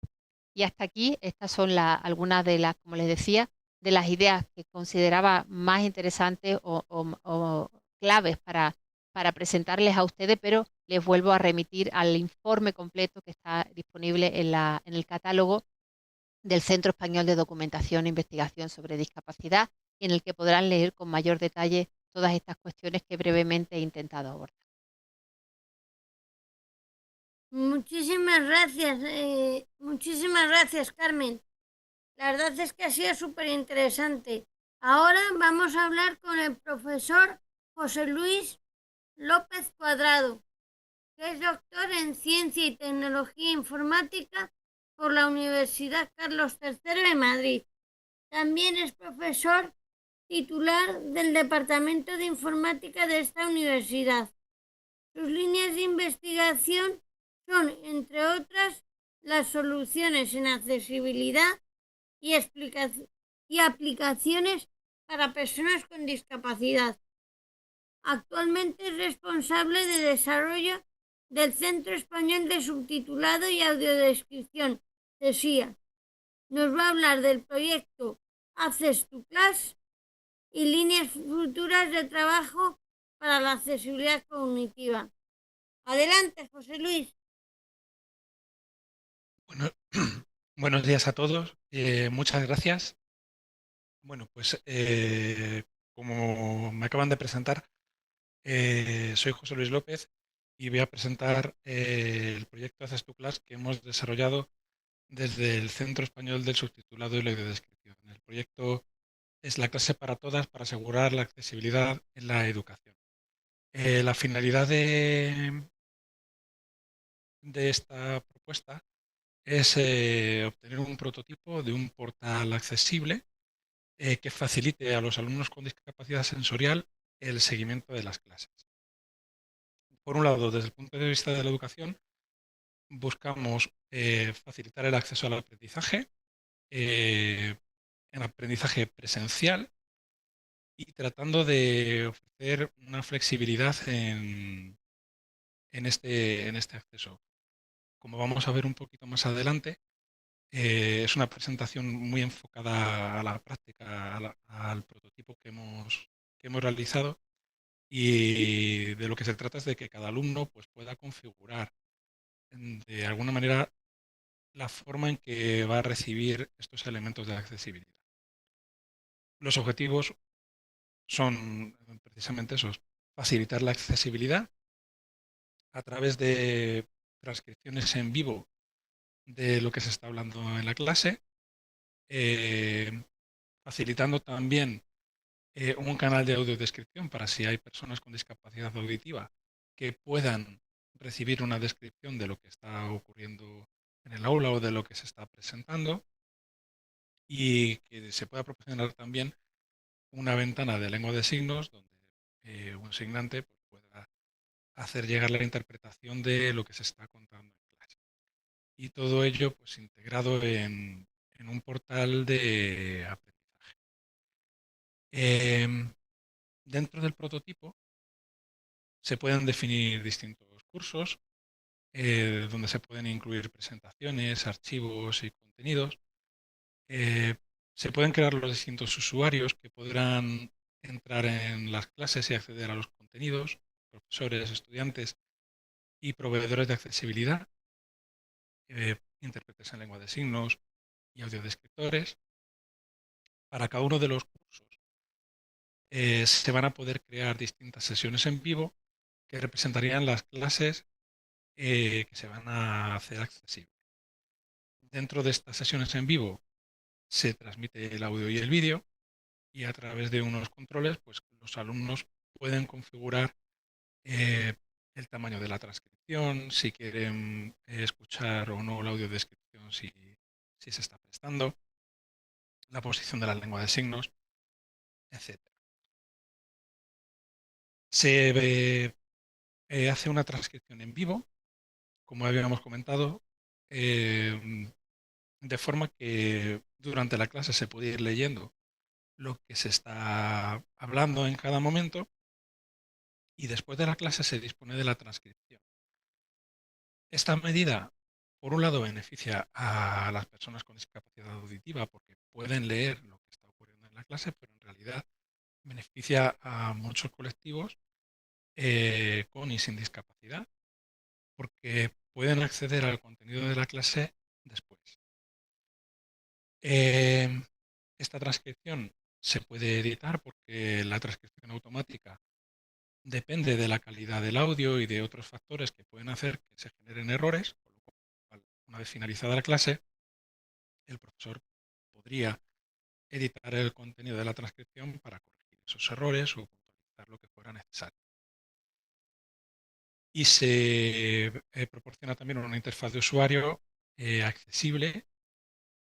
Y hasta aquí, estas son algunas de las, como les decía, de las ideas que consideraba más interesantes o claves para presentarles a ustedes, pero les vuelvo a remitir al informe completo que está disponible en el catálogo del Centro Español de Documentación e Investigación sobre Discapacidad, en el que podrán leer con mayor detalle todas estas cuestiones que brevemente he intentado abordar. Muchísimas gracias, Carmen. La verdad es que ha sido súper interesante. Ahora vamos a hablar con el profesor José Luis López Cuadrado, que es doctor en Ciencia y Tecnología Informática por la Universidad Carlos III de Madrid. También es profesor titular del Departamento de Informática de esta universidad. Sus líneas de investigación son, entre otras, las soluciones en accesibilidad y aplicaciones para personas con discapacidad. Actualmente es responsable de desarrollo del Centro Español de Subtitulado y Audiodescripción, CESIA. Nos va a hablar del proyecto Access to Class y líneas futuras de trabajo para la accesibilidad cognitiva. Adelante, José Luis. Bueno, buenos días a todos. Muchas gracias. Bueno, pues como me acaban de presentar, soy José Luis López y voy a presentar el proyecto Access to Class que hemos desarrollado desde el Centro Español del Subtitulado y la Audiodescripción. El proyecto es la clase para todas para asegurar la accesibilidad en la educación. La finalidad de esta propuesta es obtener un prototipo de un portal accesible que facilite a los alumnos con discapacidad sensorial el seguimiento de las clases. Por un lado, desde el punto de vista de la educación, buscamos facilitar el acceso al aprendizaje, en aprendizaje presencial y tratando de ofrecer una flexibilidad en este acceso. Como vamos a ver un poquito más adelante, es una presentación muy enfocada a la práctica, al prototipo que hemos realizado, y de lo que se trata es de que cada alumno pues, pueda configurar de alguna manera la forma en que va a recibir estos elementos de accesibilidad. Los objetivos son precisamente esos: facilitar la accesibilidad a través de transcripciones en vivo de lo que se está hablando en la clase, facilitando también un canal de audiodescripción para si hay personas con discapacidad auditiva que puedan recibir una descripción de lo que está ocurriendo en el aula o de lo que se está presentando, y que se pueda proporcionar también una ventana de lengua de signos donde un signante pues, pueda hacer llegar la interpretación de lo que se está contando en clase. Y todo ello pues, integrado en un portal de aprendizaje. Dentro del prototipo se pueden definir distintos cursos donde se pueden incluir presentaciones, archivos y contenidos. Se pueden crear los distintos usuarios que podrán entrar en las clases y acceder a los contenidos, profesores, estudiantes y proveedores de accesibilidad, intérpretes en lengua de signos y audiodescriptores. Para cada uno de los cursos se van a poder crear distintas sesiones en vivo que representarían las clases que se van a hacer accesibles. Dentro de estas sesiones en vivo se transmite el audio y el vídeo, y a través de unos controles pues, los alumnos pueden configurar el tamaño de la transcripción, si quieren escuchar o no la audiodescripción, si se está prestando, la posición de la lengua de signos, etc. Se hace una transcripción en vivo, como habíamos comentado, de forma que durante la clase se puede ir leyendo lo que se está hablando en cada momento, y después de la clase se dispone de la transcripción. Esta medida, por un lado, beneficia a las personas con discapacidad auditiva porque pueden leer lo que está ocurriendo en la clase, pero en realidad beneficia a muchos colectivos con y sin discapacidad porque pueden acceder al contenido de la clase después. Esta transcripción se puede editar porque la transcripción automática depende de la calidad del audio y de otros factores que pueden hacer que se generen errores, con lo cual, una vez finalizada la clase, el profesor podría editar el contenido de la transcripción para corregir esos errores o puntualizar lo que fuera necesario. Y se proporciona también una interfaz de usuario accesible,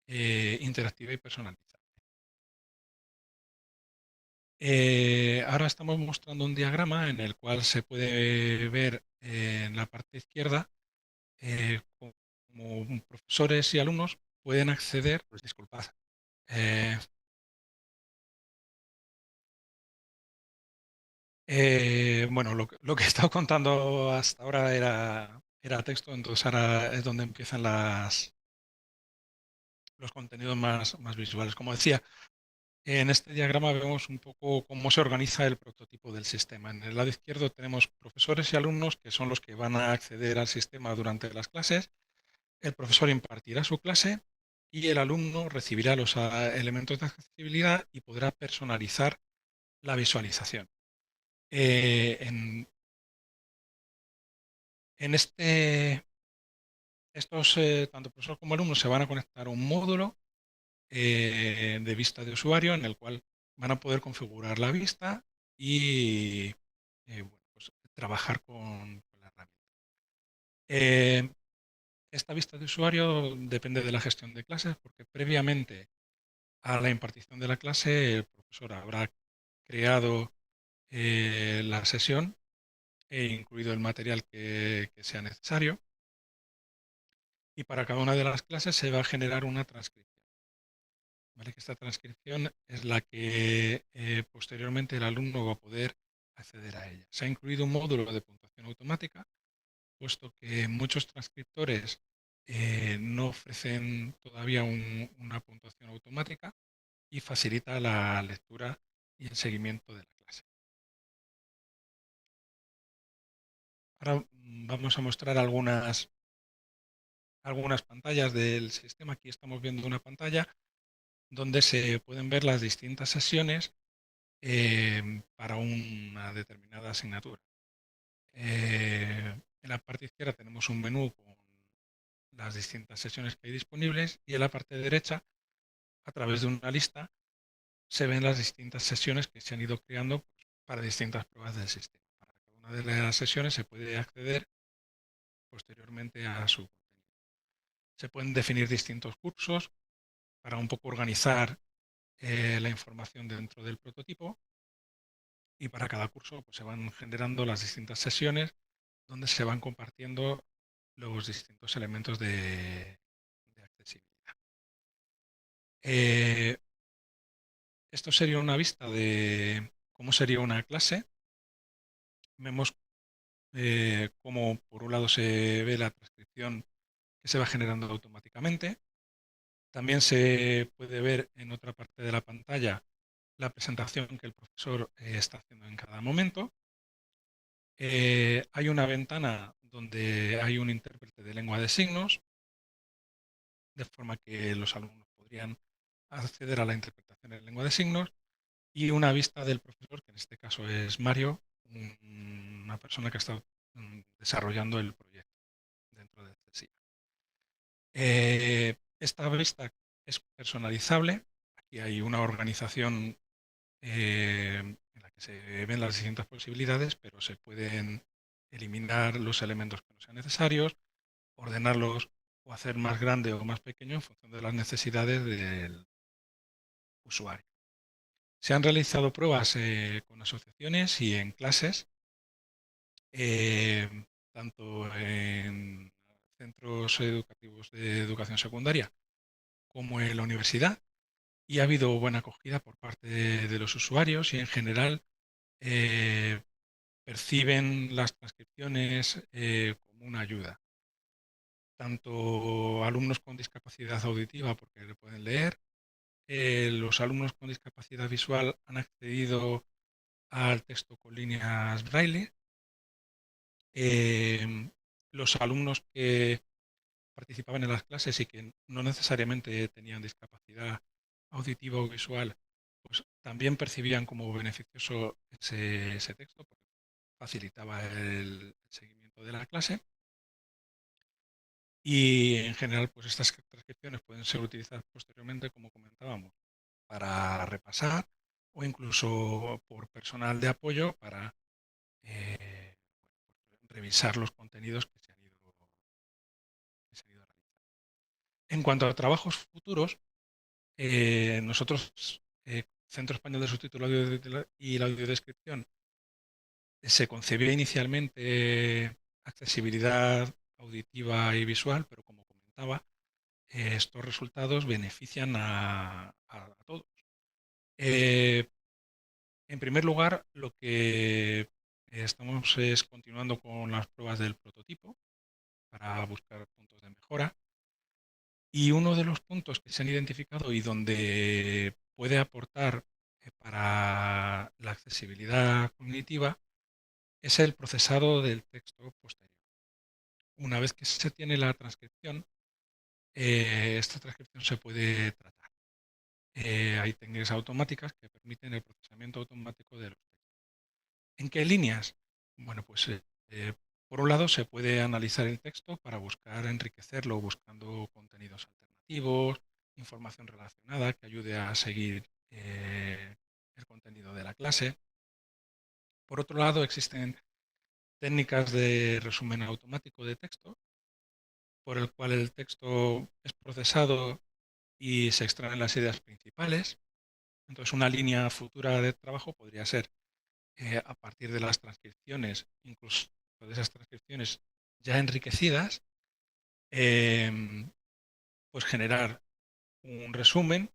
interactiva y personalizada. Ahora estamos mostrando un diagrama en el cual se puede ver en la parte izquierda como profesores y alumnos pueden acceder, pues disculpad, bueno, lo que he estado contando hasta ahora era texto, entonces ahora es donde empiezan los contenidos más visuales. Como decía, en este diagrama vemos un poco cómo se organiza el prototipo del sistema. En el lado izquierdo tenemos profesores y alumnos que son los que van a acceder al sistema durante las clases. El profesor impartirá su clase y el alumno recibirá los elementos de accesibilidad y podrá personalizar la visualización. En estos, tanto profesor como alumnos se van a conectar a un módulo de vista de usuario en el cual van a poder configurar la vista y bueno, pues, trabajar con la herramienta. Esta vista de usuario depende de la gestión de clases porque previamente a la impartición de la clase el profesor habrá creado la sesión e incluido el material que sea necesario y para cada una de las clases se va a generar una transcripción. ¿Vale? Que esta transcripción es la que posteriormente el alumno va a poder acceder a ella. Se ha incluido un módulo de puntuación automática, puesto que muchos transcriptores no ofrecen todavía una puntuación automática y facilita la lectura y el seguimiento de la clase. Ahora vamos a mostrar algunas pantallas del sistema. Aquí estamos viendo una pantalla donde se pueden ver las distintas sesiones para una determinada asignatura. En la parte izquierda tenemos un menú con las distintas sesiones que hay disponibles y en la parte derecha, a través de una lista, se ven las distintas sesiones que se han ido creando para distintas pruebas del sistema. Para cada una de las sesiones se puede acceder posteriormente a su contenido. Se pueden definir distintos cursos para un poco organizar la información dentro del prototipo y para cada curso pues, se van generando las distintas sesiones donde se van compartiendo los distintos elementos de accesibilidad. Esto sería una vista de cómo sería una clase. Vemos cómo por un lado se ve la transcripción que se va generando automáticamente. También se puede ver en otra parte de la pantalla la presentación que el profesor está haciendo en cada momento. Hay una ventana donde hay un intérprete de lengua de signos, de forma que los alumnos podrían acceder a la interpretación en lengua de signos, y una vista del profesor, que en este caso es Mario, una persona que está desarrollando el proyecto dentro de CSIA. Esta vista es personalizable. Aquí hay una organización en la que se ven las distintas posibilidades, pero se pueden eliminar los elementos que no sean necesarios, ordenarlos o hacer más grande o más pequeño en función de las necesidades del usuario. Se han realizado pruebas con asociaciones y en clases, tanto en centros educativos de educación secundaria como en la universidad, y ha habido buena acogida por parte de los usuarios y en general perciben las transcripciones como una ayuda. Tanto alumnos con discapacidad auditiva, porque le pueden leer, los alumnos con discapacidad visual han accedido al texto con líneas braille. Los alumnos que participaban en las clases y que no necesariamente tenían discapacidad auditiva o visual, pues también percibían como beneficioso ese texto porque facilitaba el seguimiento de la clase. Y en general, pues estas transcripciones pueden ser utilizadas posteriormente, como comentábamos, para repasar o incluso por personal de apoyo para revisar los contenidos que se han ido realizando. En cuanto a trabajos futuros, nosotros, Centro Español de Subtitulado y la Audiodescripción, se concibió inicialmente accesibilidad auditiva y visual, pero como comentaba, estos resultados benefician a todos. En primer lugar, lo que estamos es continuando con las pruebas del prototipo para buscar puntos de mejora. Y uno de los puntos que se han identificado y donde puede aportar para la accesibilidad cognitiva es el procesado del texto posterior. Una vez que se tiene la transcripción, esta transcripción se puede tratar. Hay técnicas automáticas que permiten el procesamiento automático de los textos. ¿En qué líneas? Bueno, pues por un lado se puede analizar el texto para buscar enriquecerlo buscando contenidos alternativos, información relacionada que ayude a seguir el contenido de la clase. Por otro lado, existen técnicas de resumen automático de texto, por el cual el texto es procesado y se extraen las ideas principales. Entonces, una línea futura de trabajo podría ser, a partir de las transcripciones, incluso de esas transcripciones ya enriquecidas, pues generar un resumen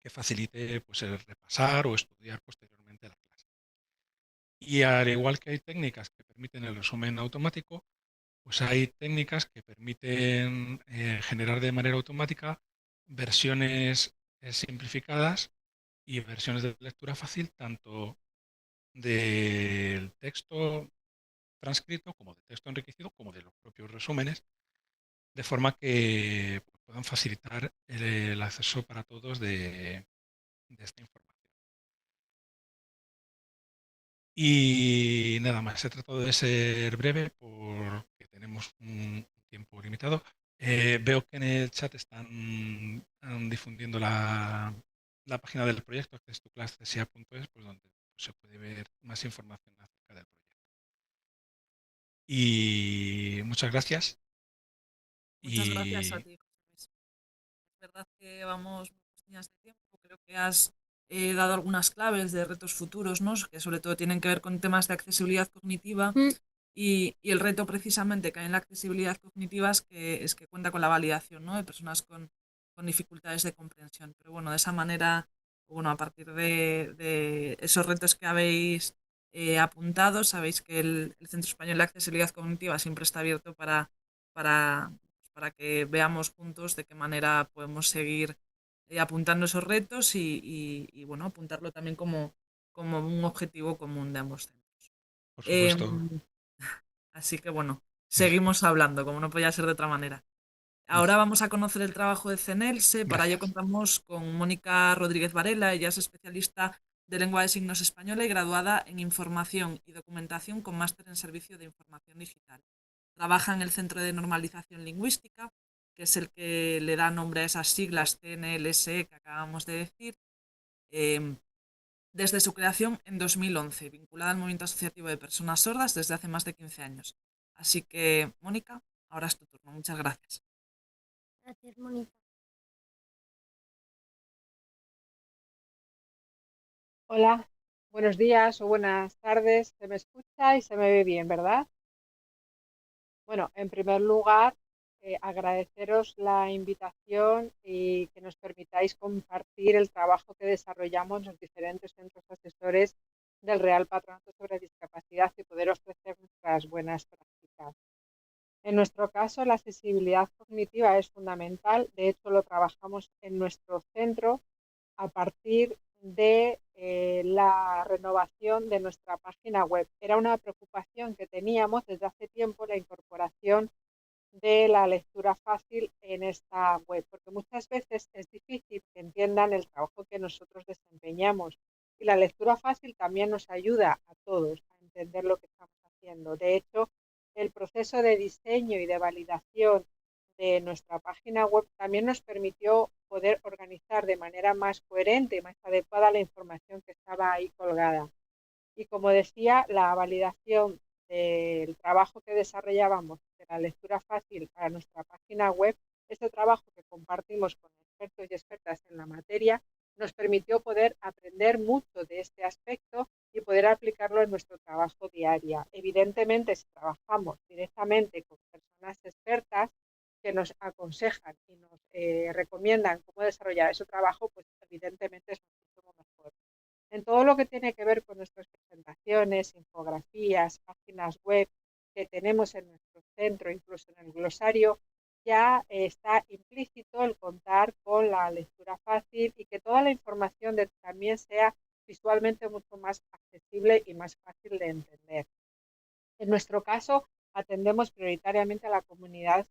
que facilite pues, el repasar o estudiar posteriormente la clase. Y al igual que hay técnicas que permiten el resumen automático, pues hay técnicas que permiten generar de manera automática versiones simplificadas y versiones de lectura fácil, tanto del texto transcrito como del texto enriquecido, como de los propios resúmenes, de forma que pues, puedan facilitar el acceso para todos de esta información. Y nada más, he tratado de ser breve porque tenemos un tiempo limitado. Veo que en el chat están difundiendo la página del proyecto, accestuclasscesia.es, pues donde se puede ver más información acerca del proyecto. Y muchas gracias. Muchas gracias a Y ti, José Luis. Es verdad que vamos muchas líneas de tiempo. Creo que has dado algunas claves de retos futuros, ¿no? Que sobre todo tienen que ver con temas de accesibilidad cognitiva. Y el reto precisamente que hay en la accesibilidad cognitiva es que cuenta con la validación, ¿no? De personas con dificultades de comprensión. Pero bueno, de esa manera, bueno, a partir de esos retos que habéis apuntado, sabéis que el Centro Español de Accesibilidad Cognitiva siempre está abierto para, para que veamos juntos de qué manera podemos seguir apuntando esos retos bueno, apuntarlo también como un objetivo común de ambos centros. por supuesto, Em, Así que bueno, seguimos hablando, como no podía ser de otra manera. Ahora vamos a conocer el trabajo de CENELSE. Para ello gracias. contamos con Mónica Rodríguez Varela. Ella es especialista de lengua de signos española y graduada en información y documentación con máster en servicio de información digital. Trabaja en el Centro de Normalización Lingüística, que es el que le da nombre a esas siglas CNLSE que acabamos de decir. Em, Desde su creación en 2011, vinculada al movimiento asociativo de personas sordas desde hace más de 15 años. Así que, Mónica, ahora es tu turno. Muchas gracias. Gracias, Mónica. Hola, buenos días o buenas tardes. Se me escucha y se me ve bien, ¿verdad? Bueno, en primer lugar, agradeceros la invitación y que nos permitáis compartir el trabajo que desarrollamos en los diferentes centros asesores del Real Patronato sobre Discapacidad y poder ofrecer nuestras buenas prácticas. En nuestro caso, la accesibilidad cognitiva es fundamental. De hecho, lo trabajamos en nuestro centro a partir de la renovación de nuestra página web. Era una preocupación que teníamos desde hace tiempo la incorporación de la lectura fácil en esta web, porque muchas veces es difícil que entiendan el trabajo que nosotros desempeñamos. Y la lectura fácil también nos ayuda a todos a entender lo que estamos haciendo. De hecho, el proceso de diseño y de validación de nuestra página web también nos permitió poder organizar de manera más coherente y más adecuada la información que estaba ahí colgada. Y como decía, la validación del trabajo que desarrollábamos de la lectura fácil para nuestra página web Este trabajo que compartimos con expertos y expertas en la materia nos permitió poder aprender mucho de este aspecto y poder aplicarlo en nuestro trabajo diario. Evidentemente, si trabajamos directamente con personas expertas que nos aconsejan y nos recomiendan cómo desarrollar ese trabajo, pues evidentemente es muchísimo mejor. En todo lo que tiene que ver con nuestras presentaciones, infografías, páginas web que tenemos en nuestro centro, incluso en el glosario, ya está implícito el contar con la lectura fácil y que toda la información también sea visualmente mucho más accesible y más fácil de entender. En nuestro caso, atendemos prioritariamente a la comunidad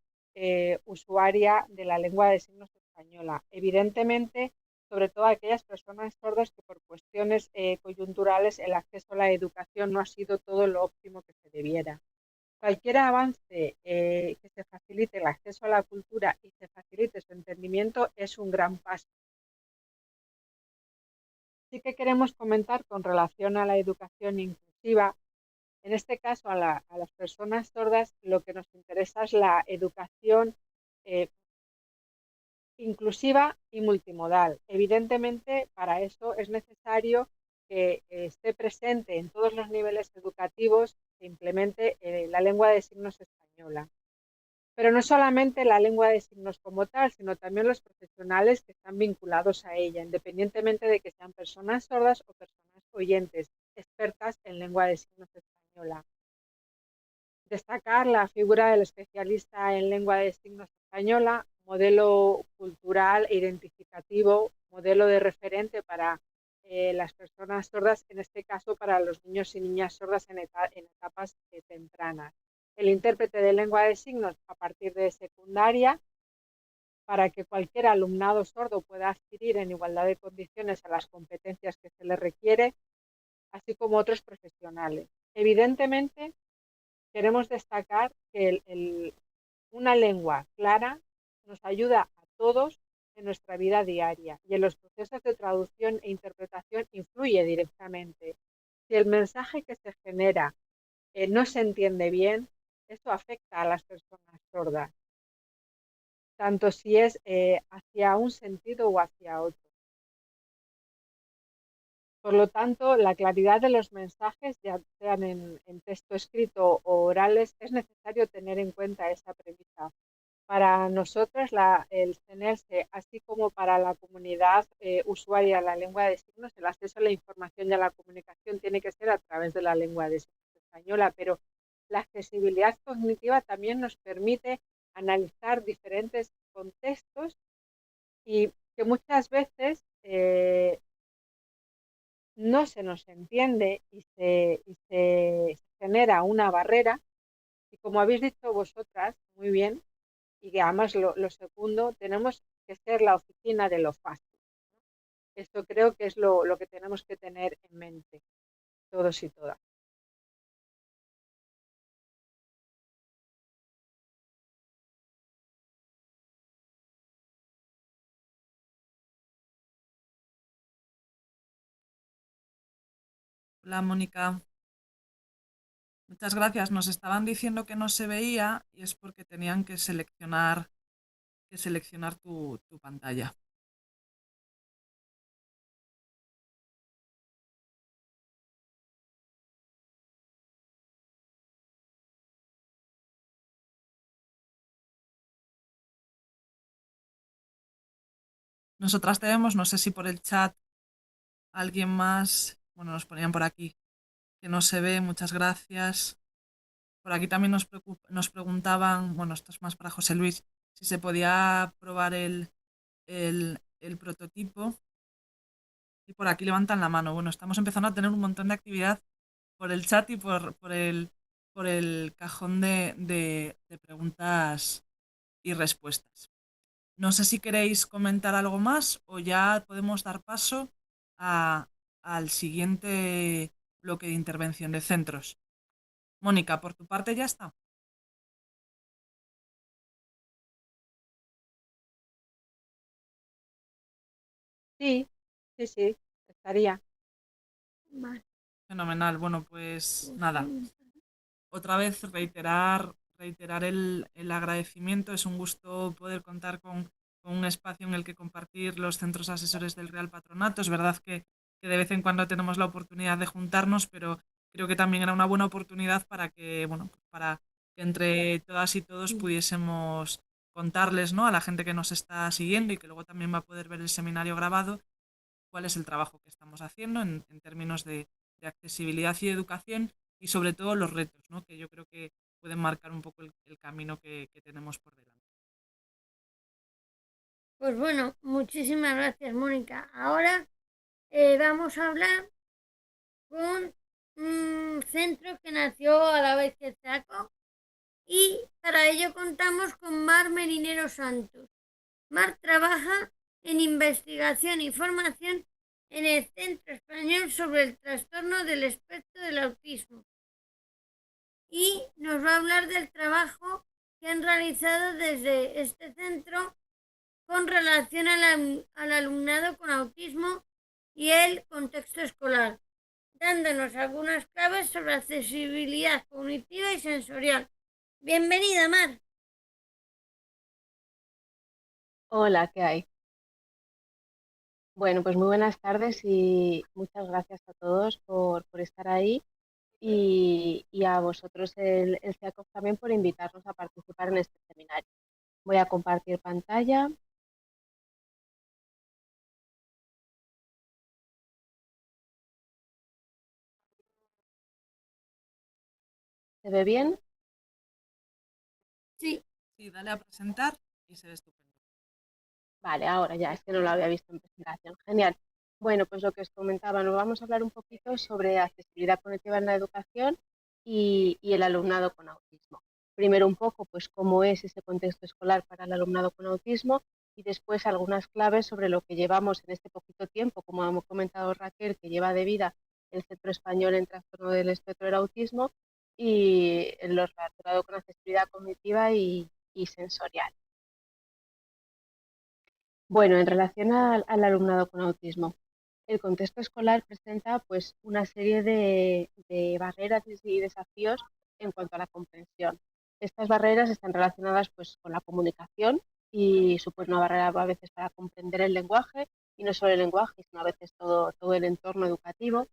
usuaria de la lengua de signos española. Evidentemente, sobre todo a aquellas personas sordas que por cuestiones coyunturales el acceso a la educación no ha sido todo lo óptimo que se debiera. Cualquier avance que se facilite el acceso a la cultura y se facilite su entendimiento es un gran paso. Sí que queremos comentar con relación a la educación inclusiva. En este caso, a las personas sordas lo que nos interesa es la educación inclusiva y multimodal. Evidentemente, para eso es necesario que esté presente en todos los niveles educativos, se implemente la lengua de signos española. Pero no solamente la lengua de signos como tal, sino también los profesionales que están vinculados a ella, independientemente de que sean personas sordas o personas oyentes, expertas en lengua de signos española. Destacar la figura del especialista en lengua de signos española, modelo cultural e identificativo, modelo de referente para las personas sordas, en este caso para los niños y niñas sordas en etapas tempranas. El intérprete de lengua de signos a partir de secundaria, para que cualquier alumnado sordo pueda adquirir en igualdad de condiciones a las competencias que se le requiere, así como otros profesionales. Evidentemente, queremos destacar que una lengua clara nos ayuda a todos en nuestra vida diaria y en los procesos de traducción e interpretación influye directamente. Si el mensaje que se genera no se entiende bien, eso afecta a las personas sordas, tanto si es hacia un sentido o hacia otro. Por lo tanto, la claridad de los mensajes, ya sean en texto escrito o orales, es necesario tener en cuenta esa premisa. Para nosotros, el CNELSE, así como para la comunidad usuaria de la lengua de signos, el acceso a la información y a la comunicación tiene que ser a través de la lengua de signos española, pero la accesibilidad cognitiva también nos permite analizar diferentes contextos y que muchas veces no se nos entiende y se genera una barrera. Y como habéis dicho vosotras, muy bien, y que además lo segundo, tenemos que ser la oficina de lo fácil. Esto creo que es lo que tenemos que tener en mente, todos y todas. Hola, Mónica. Muchas gracias. Nos estaban diciendo que no se veía y es porque tenían que seleccionar tu pantalla. Nosotras te vemos, no sé si por el chat alguien más, bueno, nos ponían por aquí que no se ve, muchas gracias. Por aquí también nos preguntaban, bueno, esto es más para José Luis, si se podía probar el prototipo. Y por aquí levantan la mano. Bueno, estamos empezando a tener un montón de actividad por el chat y por el cajón de preguntas y respuestas. No sé si queréis comentar algo más o ya podemos dar paso al siguiente bloque de intervención de centros. Mónica, por tu parte ya está. Sí, sí, estaría. Vale. Fenomenal. Bueno, pues Pues nada. sí. Otra vez reiterar reiterar el agradecimiento. Es un gusto poder contar con un espacio en el que compartir los centros asesores del Real Patronato. Es verdad que de vez en cuando tenemos la oportunidad de juntarnos, pero creo que también era una buena oportunidad para que, bueno, para que entre todas y todos pudiésemos contarles, ¿no?, a la gente que nos está siguiendo y que luego también va a poder ver el seminario grabado, cuál es el trabajo que estamos haciendo en términos de accesibilidad y educación, y sobre todo los retos, ¿no?, que yo creo que pueden marcar un poco el camino que tenemos por delante. Pues bueno, muchísimas gracias, Mónica. Ahora vamos a hablar con un centro que nació a la vez que Chaco, y para ello contamos con Mar Merinero Santos. Mar trabaja en investigación y formación en el Centro Español sobre el Trastorno del Espectro del Autismo, y nos va a hablar del trabajo que han realizado desde este centro con relación al alumnado con autismo y el contexto escolar, dándonos algunas claves sobre accesibilidad cognitiva y sensorial. Bienvenida, Mar. Hola, ¿qué hay? Bueno, pues muy buenas tardes y muchas gracias a todos por estar ahí y a vosotros el CIACOF también por invitarnos a participar en este seminario. Voy a compartir pantalla. ¿Se ve bien? Sí. Sí, dale a presentar y se ve estupendo. Vale, ahora ya, es que no lo había visto en presentación. Genial. Bueno, pues lo que os comentaba, nos vamos a hablar un poquito sobre accesibilidad cognitiva en la educación y el alumnado con autismo. Primero un poco, pues cómo es ese contexto escolar para el alumnado con autismo, y después algunas claves sobre lo que llevamos en este poquito tiempo, como hemos comentado Raquel, que lleva de vida el Centro Español en Trastorno del Espectro del Autismo y lo relacionado con accesibilidad cognitiva y sensorial. Bueno, en relación al alumnado con autismo, el contexto escolar presenta pues una serie de barreras y desafíos en cuanto a la comprensión. Estas barreras están relacionadas pues con la comunicación y supone una barrera a veces para comprender el lenguaje, y no solo el lenguaje, sino a veces todo el entorno educativo.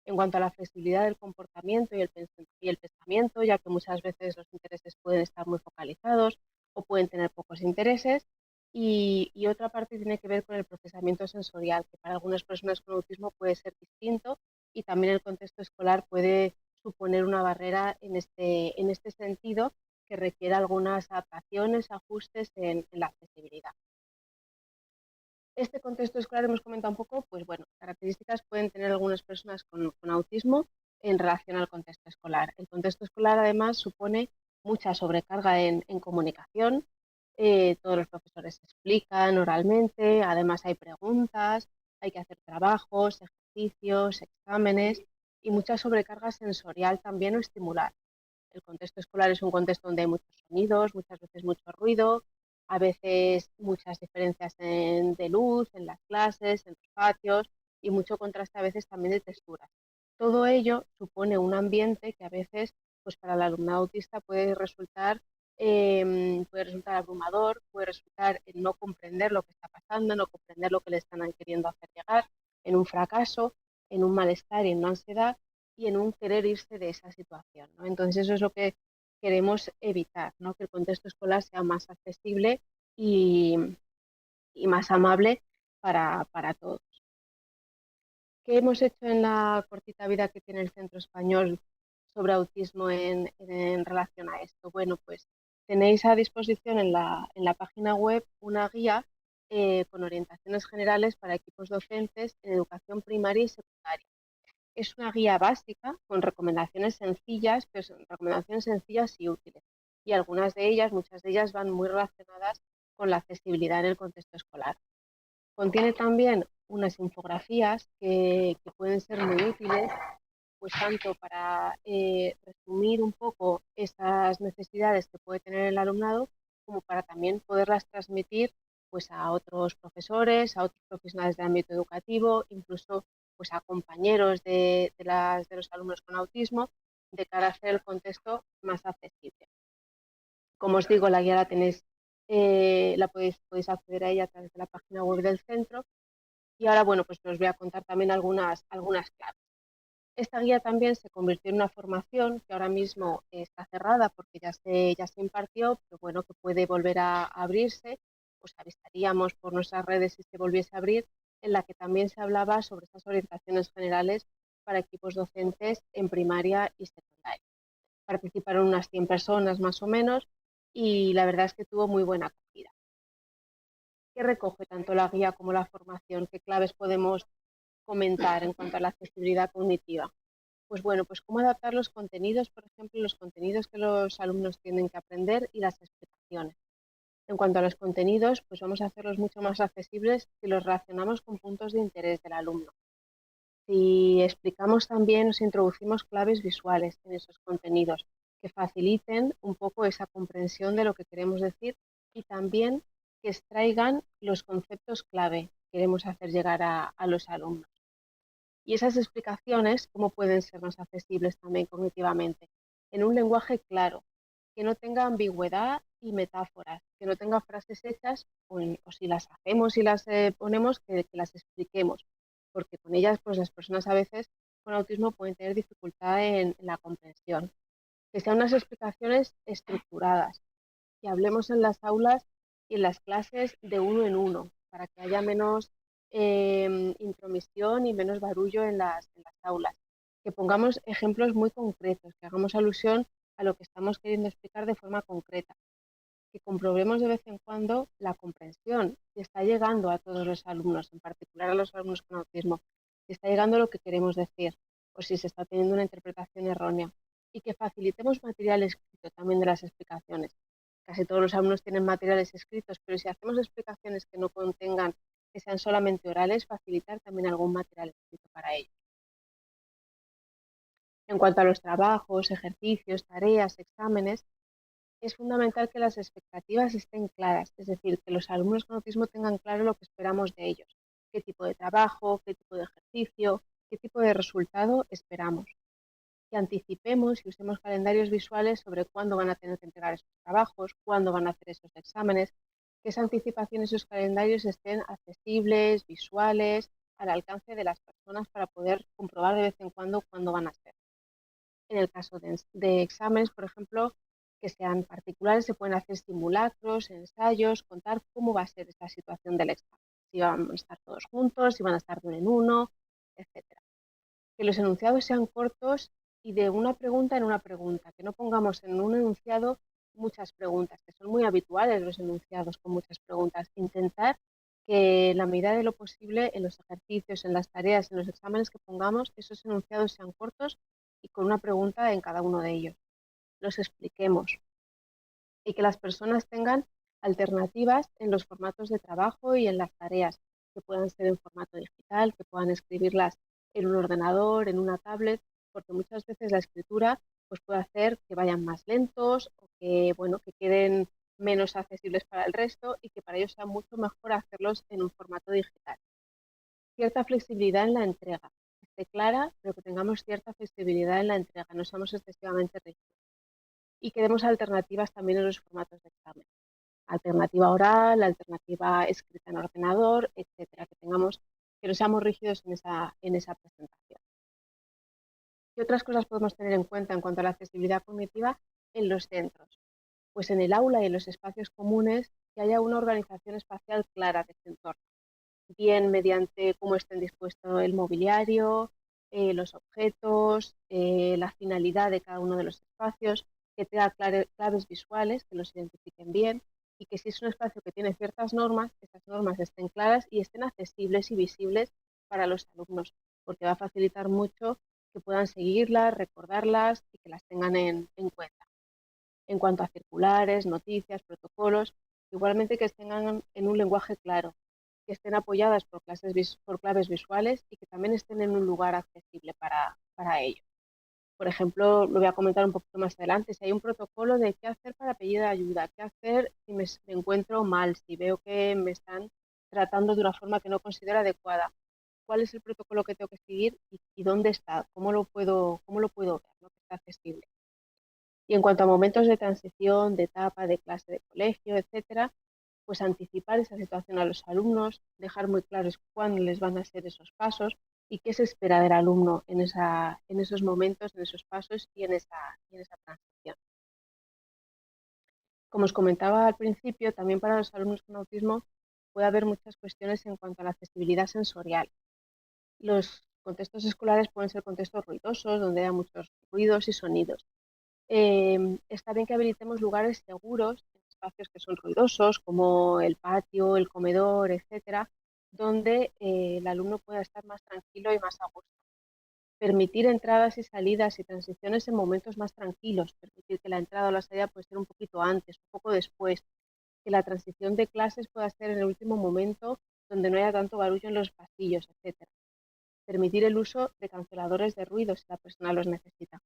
En cuanto a la flexibilidad del comportamiento y el pensamiento, ya que muchas veces los intereses pueden estar muy focalizados o pueden tener pocos intereses. Y otra parte tiene que ver con el procesamiento sensorial, que para algunas personas con autismo puede ser distinto, y también el contexto escolar puede suponer una barrera en este sentido, que requiere algunas adaptaciones, ajustes en la accesibilidad. Este contexto escolar hemos comentado un poco, pues bueno, características pueden tener algunas personas con autismo en relación al contexto escolar. El contexto escolar además supone mucha sobrecarga en comunicación. Todos los profesores explican oralmente, además hay preguntas, hay que hacer trabajos, ejercicios, exámenes y mucha sobrecarga sensorial también o estimular. El contexto escolar es un contexto donde hay muchos sonidos, muchas veces mucho ruido, a veces muchas diferencias de luz en las clases, en los patios, y mucho contraste a veces también de texturas. Todo ello supone un ambiente que a veces, pues para el alumnado autista puede resultar abrumador, puede resultar en no comprender lo que está pasando, no comprender lo que le están queriendo hacer llegar, en un fracaso, en un malestar y en una ansiedad, y en un querer irse de esa situación, ¿no? Entonces eso es lo que queremos evitar, ¿no? Que el contexto escolar sea más accesible y, y más amable para todos. ¿Qué hemos hecho en la cortita vida que tiene el Centro Español sobre autismo en relación a esto? Bueno, pues tenéis a disposición en la página web una guía con orientaciones generales para equipos docentes en educación primaria y secundaria. Es una guía básica con recomendaciones sencillas, pero son recomendaciones sencillas y útiles. Y algunas de ellas, muchas de ellas, van muy relacionadas con la accesibilidad en el contexto escolar. Contiene también unas infografías que pueden ser muy útiles, pues tanto para resumir un poco esas necesidades que puede tener el alumnado, como para también poderlas transmitir pues a otros profesores, a otros profesionales del ámbito educativo, incluso pues a compañeros de los alumnos con autismo, de cara a hacer el contexto más accesible. Como os digo, la guía la tenéis, podéis acceder a ella a través de la página web del centro. Y ahora, bueno, pues os voy a contar también algunas claves. Esta guía también se convirtió en una formación que ahora mismo está cerrada porque ya se impartió, pero bueno, que puede volver a abrirse. Os avisaríamos por nuestras redes si se volviese a abrir, en la que también se hablaba sobre estas orientaciones generales para equipos docentes en primaria y secundaria. Participaron unas 100 personas más o menos y la verdad es que tuvo muy buena acogida. ¿Qué recoge tanto la guía como la formación? ¿Qué claves podemos comentar en cuanto a la accesibilidad cognitiva? Pues bueno, pues cómo adaptar los contenidos, por ejemplo, los contenidos que los alumnos tienen que aprender y las explicaciones. En cuanto a los contenidos, pues vamos a hacerlos mucho más accesibles si los relacionamos con puntos de interés del alumno. Si explicamos también, nos introducimos claves visuales en esos contenidos que faciliten un poco esa comprensión de lo que queremos decir y también que extraigan los conceptos clave que queremos hacer llegar a los alumnos. Y esas explicaciones, ¿cómo pueden ser más accesibles también cognitivamente? En un lenguaje claro, que no tenga ambigüedad y metáforas, que no tenga frases hechas o si las hacemos y las ponemos, que las expliquemos, porque con ellas pues las personas a veces con autismo pueden tener dificultad en la comprensión. Que sean unas explicaciones estructuradas, que hablemos en las aulas y en las clases de uno en uno, para que haya menos intromisión y menos barullo en las aulas. Que pongamos ejemplos muy concretos, que hagamos alusión a lo que estamos queriendo explicar de forma concreta. Que comprobemos de vez en cuando la comprensión, si está llegando a todos los alumnos, en particular a los alumnos con autismo, si está llegando lo que queremos decir o si se está teniendo una interpretación errónea. Y que facilitemos material escrito también de las explicaciones. Casi todos los alumnos tienen materiales escritos, pero si hacemos explicaciones que no contengan, que sean solamente orales, facilitar también algún material escrito para ellos. En cuanto a los trabajos, ejercicios, tareas, exámenes, es fundamental que las expectativas estén claras, es decir, que los alumnos con autismo tengan claro lo que esperamos de ellos, qué tipo de trabajo, qué tipo de ejercicio, qué tipo de resultado esperamos. Que anticipemos y usemos calendarios visuales sobre cuándo van a tener que entregar esos trabajos, cuándo van a hacer esos exámenes, que esa anticipación y esos calendarios estén accesibles, visuales, al alcance de las personas para poder comprobar de vez en cuándo cuándo van a ser. En el caso de exámenes, por ejemplo, que sean particulares, se pueden hacer simulacros, ensayos, contar cómo va a ser esta situación del examen, si van a estar todos juntos, si van a estar de uno en uno, etcétera. Que los enunciados sean cortos y de una pregunta en una pregunta, que no pongamos en un enunciado muchas preguntas, que son muy habituales los enunciados con muchas preguntas. Intentar que en la medida de lo posible en los ejercicios, en las tareas, en los exámenes que pongamos, esos enunciados sean cortos y con una pregunta en cada uno de ellos. Los expliquemos y que las personas tengan alternativas en los formatos de trabajo y en las tareas, que puedan ser en formato digital, que puedan escribirlas en un ordenador, en una tablet, porque muchas veces la escritura pues puede hacer que vayan más lentos o que, bueno, que queden menos accesibles para el resto y que para ellos sea mucho mejor hacerlos en un formato digital. Cierta flexibilidad en la entrega, que esté clara, pero que tengamos cierta flexibilidad en la entrega, no seamos excesivamente rígidos. Y que demos alternativas también en los formatos de examen. Alternativa oral, alternativa escrita en ordenador, etcétera, que no seamos rígidos en esa presentación. ¿Qué otras cosas podemos tener en cuenta en cuanto a la accesibilidad cognitiva en los centros? Pues en el aula y en los espacios comunes que haya una organización espacial clara de este entorno, bien mediante cómo estén dispuestos el mobiliario, los objetos, la finalidad de cada uno de los espacios, que tenga claves visuales que los identifiquen bien y que si es un espacio que tiene ciertas normas, esas normas estén claras y estén accesibles y visibles para los alumnos, porque va a facilitar mucho que puedan seguirlas, recordarlas y que las tengan en cuenta. En cuanto a circulares, noticias, protocolos, igualmente que estén en un lenguaje claro, que estén apoyadas por claves visuales y que también estén en un lugar accesible para ello. Por ejemplo, lo voy a comentar un poquito más adelante, si hay un protocolo de qué hacer para pedir ayuda, qué hacer si me encuentro mal, si veo que me están tratando de una forma que no considero adecuada, cuál es el protocolo que tengo que seguir y dónde está, cómo lo puedo ver, ¿no? Que está accesible. Y en cuanto a momentos de transición, de etapa, de clase de colegio, etcétera, pues anticipar esa situación a los alumnos, dejar muy claros cuándo les van a ser esos pasos y qué se espera del alumno en esos momentos, en esos pasos y en esa transición. Como os comentaba al principio, también para los alumnos con autismo puede haber muchas cuestiones en cuanto a la accesibilidad sensorial. Los contextos escolares pueden ser contextos ruidosos, donde haya muchos ruidos y sonidos. Está bien que habilitemos lugares seguros, espacios que son ruidosos, como el patio, el comedor, etcétera, donde el alumno pueda estar más tranquilo y más a gusto. Permitir entradas y salidas y transiciones en momentos más tranquilos, permitir que la entrada o la salida puede ser un poquito antes, un poco después, que la transición de clases pueda ser en el último momento donde no haya tanto barullo en los pasillos, etcétera. Permitir el uso de canceladores de ruido si la persona los necesita.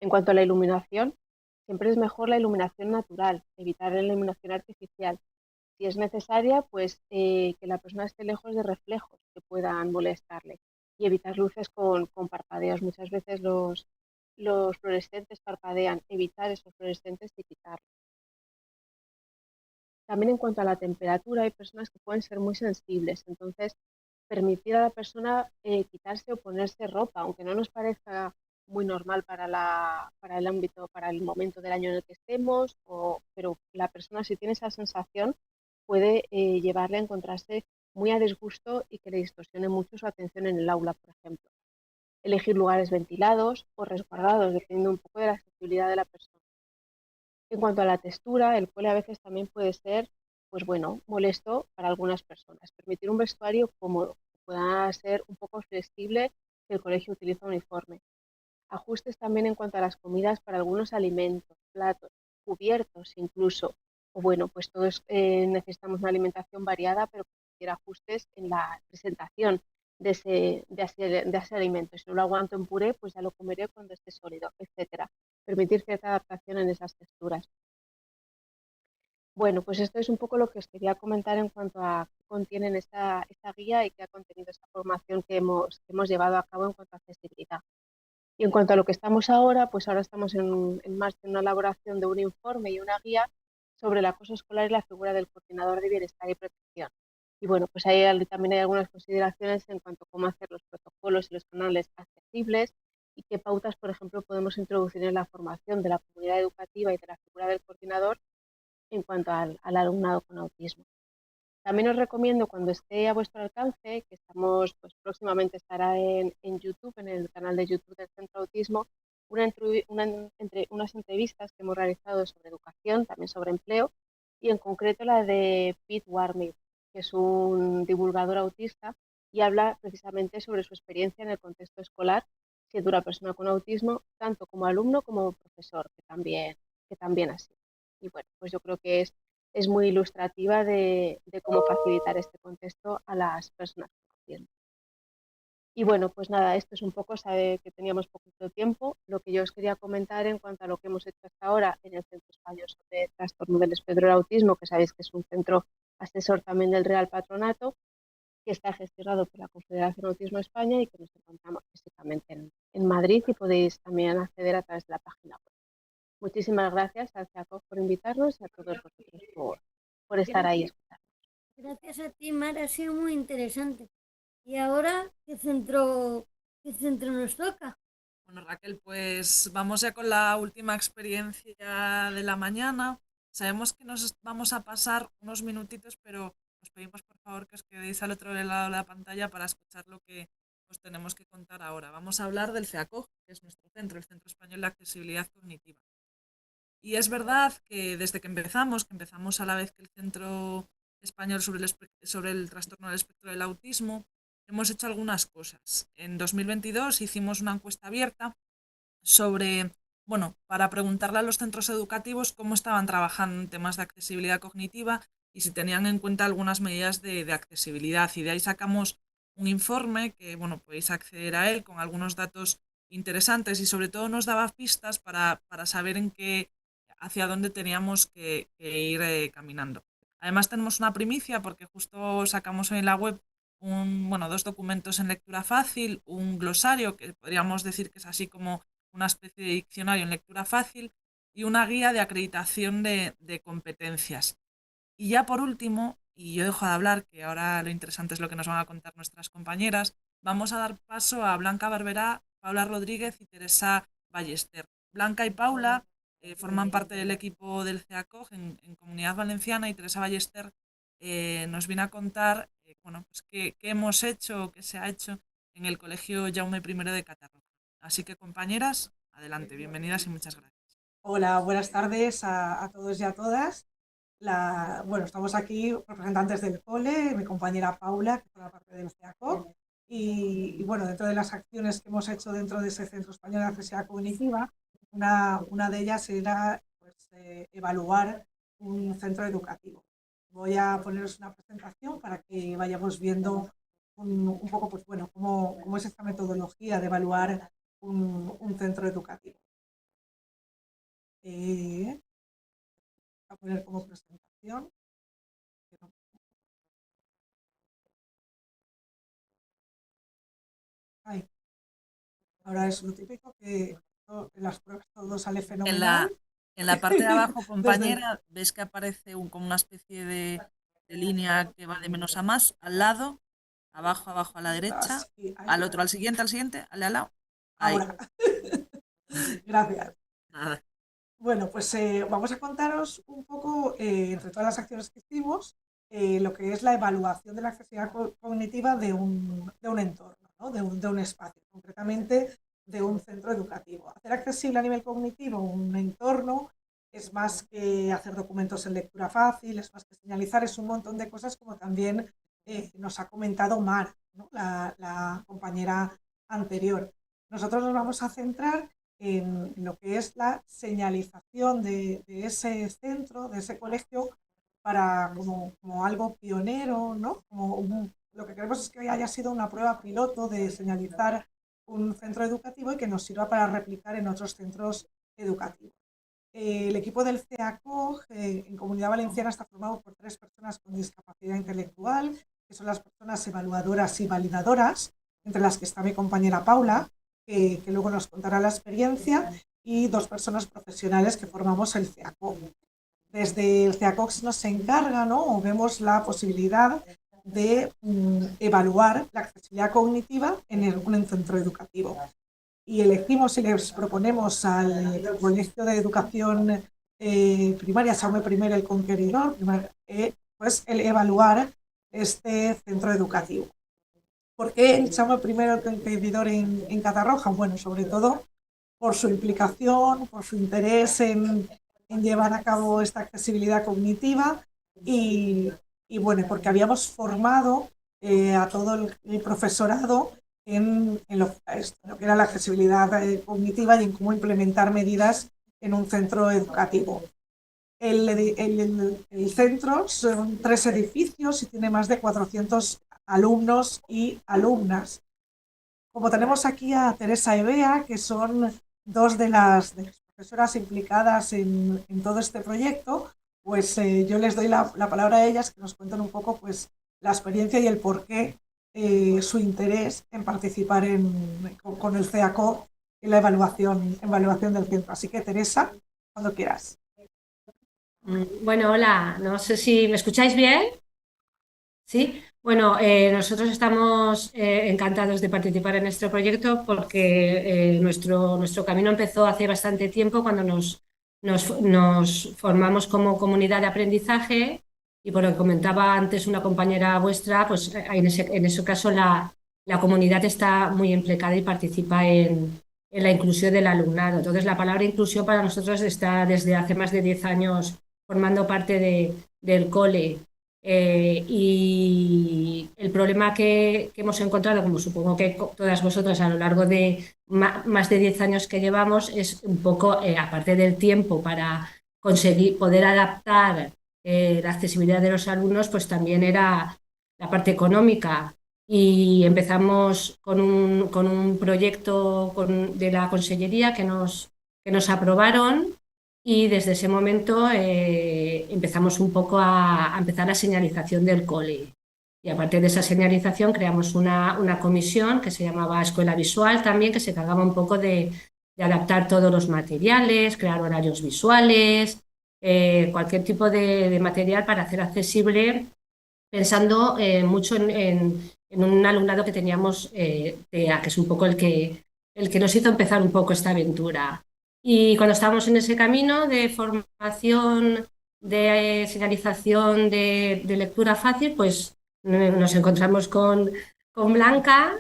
En cuanto a la iluminación, siempre es mejor la iluminación natural, evitar la iluminación artificial. Si es necesaria, pues que la persona esté lejos de reflejos que puedan molestarle y evitar luces con parpadeos. Muchas veces los fluorescentes parpadean, evitar esos fluorescentes y quitarlos. También en cuanto a la temperatura, hay personas que pueden ser muy sensibles, entonces permitir a la persona quitarse o ponerse ropa, aunque no nos parezca muy normal para el ámbito, para el momento del año en el que estemos, pero la persona si tiene esa sensación puede llevarle a encontrarse muy a disgusto y que le distorsione mucho su atención en el aula, por ejemplo. Elegir lugares ventilados o resguardados, dependiendo un poco de la accesibilidad de la persona. En cuanto a la textura, el cual a veces también puede ser, pues bueno, molesto para algunas personas. Permitir un vestuario cómodo, que pueda ser un poco flexible si el colegio utiliza uniforme. Ajustes también en cuanto a las comidas para algunos alimentos, platos, cubiertos incluso. O bueno, pues todos necesitamos una alimentación variada, pero que ajustes en la presentación de ese alimento. Si no lo aguanto en puré, pues ya lo comeré cuando esté sólido, etcétera. Permitir cierta adaptación en esas texturas. Bueno, pues esto es un poco lo que os quería comentar en cuanto a qué contienen esta guía y qué ha contenido esta formación que hemos llevado a cabo en cuanto a accesibilidad. Y en cuanto a lo que estamos ahora, pues ahora estamos en marcha en una elaboración de un informe y una guía sobre el acoso escolar y la figura del coordinador de bienestar y protección. Y bueno, pues también hay algunas consideraciones en cuanto a cómo hacer los protocolos y los canales accesibles y qué pautas, por ejemplo, podemos introducir en la formación de la comunidad educativa y de la figura del coordinador en cuanto al alumnado con autismo. También os recomiendo cuando esté a vuestro alcance, que estamos, pues próximamente estará en YouTube, en el canal de YouTube del Centro Autismo, unas entrevistas que hemos realizado sobre educación, también sobre empleo, y en concreto la de Pete Warming, que es un divulgador autista y habla precisamente sobre su experiencia en el contexto escolar, siendo una persona con autismo, tanto como alumno como profesor, que también ha sido. Y bueno, pues yo creo que es muy ilustrativa de cómo facilitar este contexto a las personas con autismo. Y bueno, pues nada, esto es un poco, sabe que teníamos poquito tiempo. Lo que yo os quería comentar en cuanto a lo que hemos hecho hasta ahora en el Centro Español sobre Trastorno del Espectro del Autismo, que sabéis que es un centro asesor también del Real Patronato, que está gestionado por la Confederación Autismo España y que nos encontramos físicamente en Madrid y podéis también acceder a través de la página web. Muchísimas gracias a CEACOG por invitarnos y a todos vosotros por estar ahí escuchando. Gracias a ti, Mar, ha sido muy interesante. ¿Y ahora qué centro nos toca? Bueno, Raquel, pues vamos ya con la última experiencia de la mañana. Sabemos que nos vamos a pasar unos minutitos, pero os pedimos por favor que os quedéis al otro lado de la pantalla para escuchar lo que os tenemos que contar ahora. Vamos a hablar del CEACOG, que es nuestro centro, el Centro Español de Accesibilidad Cognitiva. Y es verdad que desde que empezamos a la vez que el Centro Español sobre el Trastorno del Espectro del Autismo, hemos hecho algunas cosas. En 2022 hicimos una encuesta abierta sobre, bueno, para preguntarle a los centros educativos cómo estaban trabajando en temas de accesibilidad cognitiva y si tenían en cuenta algunas medidas de accesibilidad. Y de ahí sacamos un informe que, bueno, podéis acceder a él con algunos datos interesantes y sobre todo nos daba pistas para saber hacia dónde teníamos que ir caminando. Además tenemos una primicia porque justo sacamos en la web dos documentos en lectura fácil, un glosario que podríamos decir que es así como una especie de diccionario en lectura fácil y una guía de acreditación de competencias. Y ya por último, y yo dejo de hablar, que ahora lo interesante es lo que nos van a contar nuestras compañeras, vamos a dar paso a Blanca Barberá, Paula Rodríguez y Teresa Ballester. Blanca y Paula forman parte del equipo del CEACOG en Comunidad Valenciana, y Teresa Ballester nos viene a contar bueno, pues qué hemos hecho, qué se ha hecho en el Colegio Jaume I de Catarroja. Así que, compañeras, adelante, bienvenidas y muchas gracias. Hola, buenas tardes a todos y a todas. Bueno, estamos aquí representantes del cole, mi compañera Paula, que forma parte del CEACOG, y bueno, dentro de las acciones que hemos hecho dentro de ese Centro Español de Accesibilidad Cognitiva, una de ellas era pues, evaluar un centro educativo. Voy a poneros una presentación para que vayamos viendo un poco, pues bueno, cómo es esta metodología de evaluar un centro educativo. Voy a poner como presentación. Ay, ahora es lo típico que en las pruebas todo sale fenomenal. En la parte de abajo, compañera, ves que aparece como una especie de línea que va de menos a más, al lado, abajo, abajo a la derecha, al otro, al siguiente, al lado. Ahí. Ahora. Gracias. Nada. Bueno, pues vamos a contaros un poco, entre todas las acciones que hicimos, lo que es la evaluación de la accesibilidad cognitiva de un entorno, ¿no? de un espacio, concretamente de un centro educativo. Hacer accesible a nivel cognitivo un entorno es más que hacer documentos en lectura fácil, es más que señalizar, es un montón de cosas, como también nos ha comentado Mar, ¿no? la compañera anterior. Nosotros nos vamos a centrar en lo que es la señalización de ese centro, de ese colegio, para como algo pionero, ¿no? Lo que queremos es que haya sido una prueba piloto de señalizar un centro educativo y que nos sirva para replicar en otros centros educativos. El equipo del CEACOG en Comunidad Valenciana está formado por 3 personas con discapacidad intelectual, que son las personas evaluadoras y validadoras, entre las que está mi compañera Paula, que luego nos contará la experiencia, y 2 personas profesionales que formamos el CEACOG. Desde el CEACOG nos encarga, ¿no? O vemos la posibilidad de evaluar la accesibilidad cognitiva en un centro educativo. Y elegimos y les proponemos al Colegio de Educación Primaria Jaume I el Conqueridor, pues el evaluar este centro educativo. ¿Por qué el Jaume I el Conqueridor en Catarroja? Bueno, sobre todo por su implicación, por su interés en llevar a cabo esta accesibilidad cognitiva y bueno, porque habíamos formado a todo el profesorado en lo que era la accesibilidad cognitiva y en cómo implementar medidas en un centro educativo. El centro son 3 edificios y tiene más de 400 alumnos y alumnas. Como tenemos aquí a Teresa y Bea, que son 2 de las profesoras implicadas en todo este proyecto, pues yo les doy la palabra a ellas, que nos cuentan un poco pues, la experiencia y el porqué, su interés en participar con el CEACOG en la evaluación del centro. Así que, Teresa, cuando quieras. Bueno, hola, no sé si me escucháis bien. ¿Sí? Bueno, nosotros estamos encantados de participar en este proyecto porque nuestro camino empezó hace bastante tiempo cuando nos formamos como comunidad de aprendizaje y por lo que comentaba antes una compañera vuestra, pues en ese caso la comunidad está muy implicada y participa en la inclusión del alumnado. Entonces la palabra inclusión para nosotros está desde hace más de 10 años formando parte del cole. Y el problema que hemos encontrado, como supongo que todas vosotras a lo largo de más de 10 años que llevamos, es un poco, aparte del tiempo para conseguir poder adaptar la accesibilidad de los alumnos, pues también era la parte económica. Y empezamos con un proyecto de la Consellería que nos aprobaron. Y desde ese momento empezamos un poco a empezar la señalización del cole. Y aparte de esa señalización creamos una comisión que se llamaba Escuela Visual también, que se encargaba un poco de de adaptar todos los materiales, crear horarios visuales, cualquier tipo de material para hacer accesible, pensando mucho en un alumnado que teníamos TEA, que es un poco el que nos hizo empezar un poco esta aventura. Y cuando estábamos en ese camino de formación, de señalización, de lectura fácil, pues nos encontramos con Blanca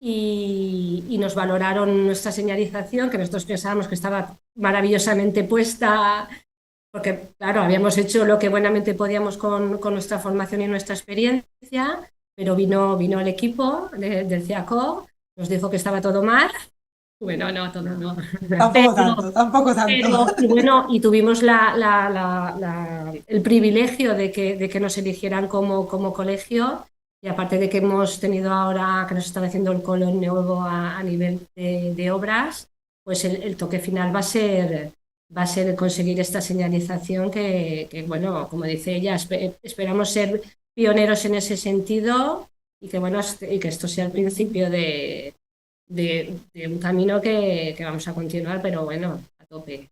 y nos valoraron nuestra señalización, que nosotros pensábamos que estaba maravillosamente puesta, porque claro, habíamos hecho lo que buenamente podíamos con nuestra formación y nuestra experiencia, pero vino el equipo del CEACO, nos dijo que estaba todo mal. Bueno, no, todo no. Tampoco tanto, tampoco tanto. Y bueno, y tuvimos el privilegio de que nos eligieran como colegio, y aparte de que hemos tenido ahora, que nos están haciendo el colon nuevo a nivel de obras, pues el toque final va a ser conseguir esta señalización que, bueno, como dice ella, esperamos ser pioneros en ese sentido y que, bueno, y que esto sea el principio de un camino que vamos a continuar, pero bueno, a tope.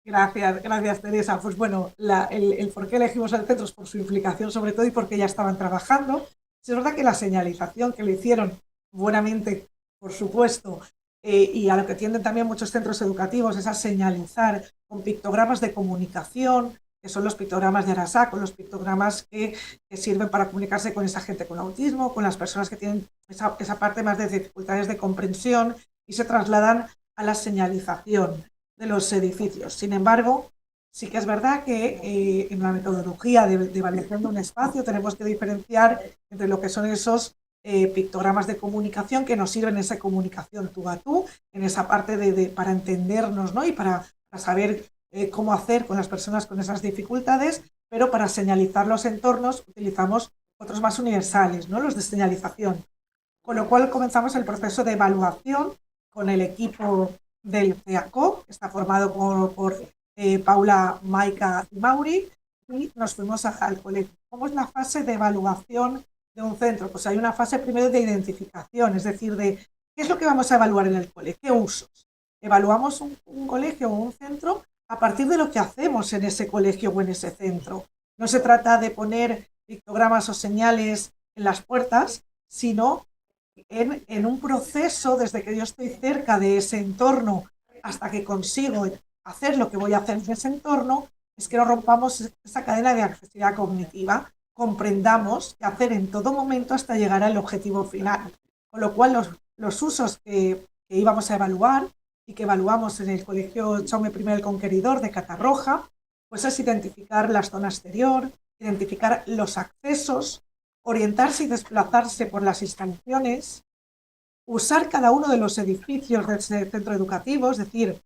Gracias Teresa. Pues bueno, el por qué elegimos el centro es por su implicación sobre todo y porque ya estaban trabajando. Es verdad que la señalización que le hicieron buenamente, por supuesto, y a lo que tienden también muchos centros educativos es a señalizar con pictogramas de comunicación, que son los pictogramas de Arasá, con los pictogramas que sirven para comunicarse con esa gente con autismo, con las personas que tienen esa parte más de dificultades de comprensión y se trasladan a la señalización de los edificios. Sin embargo, sí que es verdad que en la metodología de evaluación de un espacio tenemos que diferenciar entre lo que son esos pictogramas de comunicación que nos sirven en esa comunicación tú a tú, en esa parte para entendernos, ¿no? Y para saber cómo hacer con las personas con esas dificultades, pero para señalizar los entornos utilizamos otros más universales, ¿no? Los de señalización. Con lo cual comenzamos el proceso de evaluación con el equipo del CEACO, que está formado por Paula, Maika y Mauri, y nos fuimos al colegio. ¿Cómo es la fase de evaluación de un centro? Pues hay una fase primero de identificación, es decir, de qué es lo que vamos a evaluar en el colegio, qué usos. Evaluamos un colegio o un centro a partir de lo que hacemos en ese colegio o en ese centro. No se trata de poner pictogramas o señales en las puertas, sino en un proceso desde que yo estoy cerca de ese entorno hasta que consigo hacer lo que voy a hacer en ese entorno, es que no rompamos esa cadena de accesibilidad cognitiva, comprendamos qué hacer en todo momento hasta llegar al objetivo final. Con lo cual los usos que íbamos a evaluar y que evaluamos en el Colegio Jaume I el Conqueridor de Catarroja, pues es identificar la zona exterior, identificar los accesos, orientarse y desplazarse por las instalaciones, usar cada uno de los edificios del centro educativo, es decir,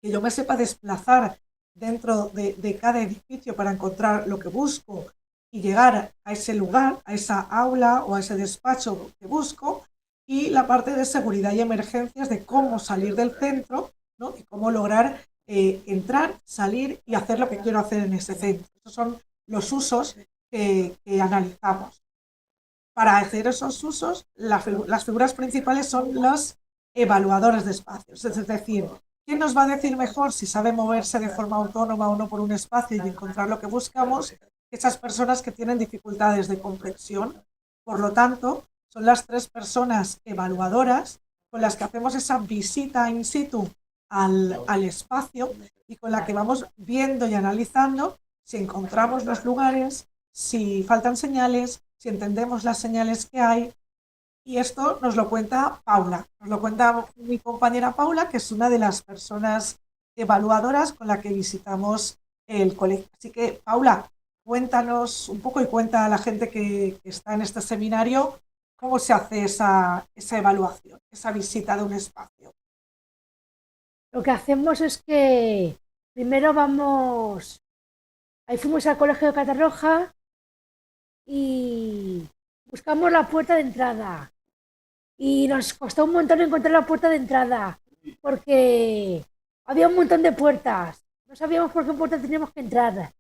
que yo me sepa desplazar dentro de cada edificio para encontrar lo que busco y llegar a ese lugar, a esa aula o a ese despacho que busco, y la parte de seguridad y emergencias de cómo salir del centro, ¿no? Y cómo lograr entrar, salir y hacer lo que quiero hacer en ese centro. Esos son los usos que analizamos. Para hacer esos usos, las figuras principales son los evaluadores de espacios, es decir, ¿quién nos va a decir mejor si sabe moverse de forma autónoma o no por un espacio y encontrar lo que buscamos? Esas personas que tienen dificultades de comprensión. Por lo tanto, son las 3 personas evaluadoras con las que hacemos esa visita in situ al espacio y con la que vamos viendo y analizando si encontramos los lugares, si faltan señales, si entendemos las señales que hay. Y esto nos lo cuenta Paula, nos lo cuenta mi compañera Paula, que es una de las personas evaluadoras con la que visitamos el colegio. Así que, Paula, cuéntanos un poco y cuenta a la gente que está en este seminario cómo se hace esa evaluación, esa visita de un espacio. Lo que hacemos es que primero ahí fuimos al colegio de Catarroja y buscamos la puerta de entrada. Y nos costó un montón encontrar la puerta de entrada, porque había un montón de puertas. No sabíamos por qué puerta teníamos que entrar.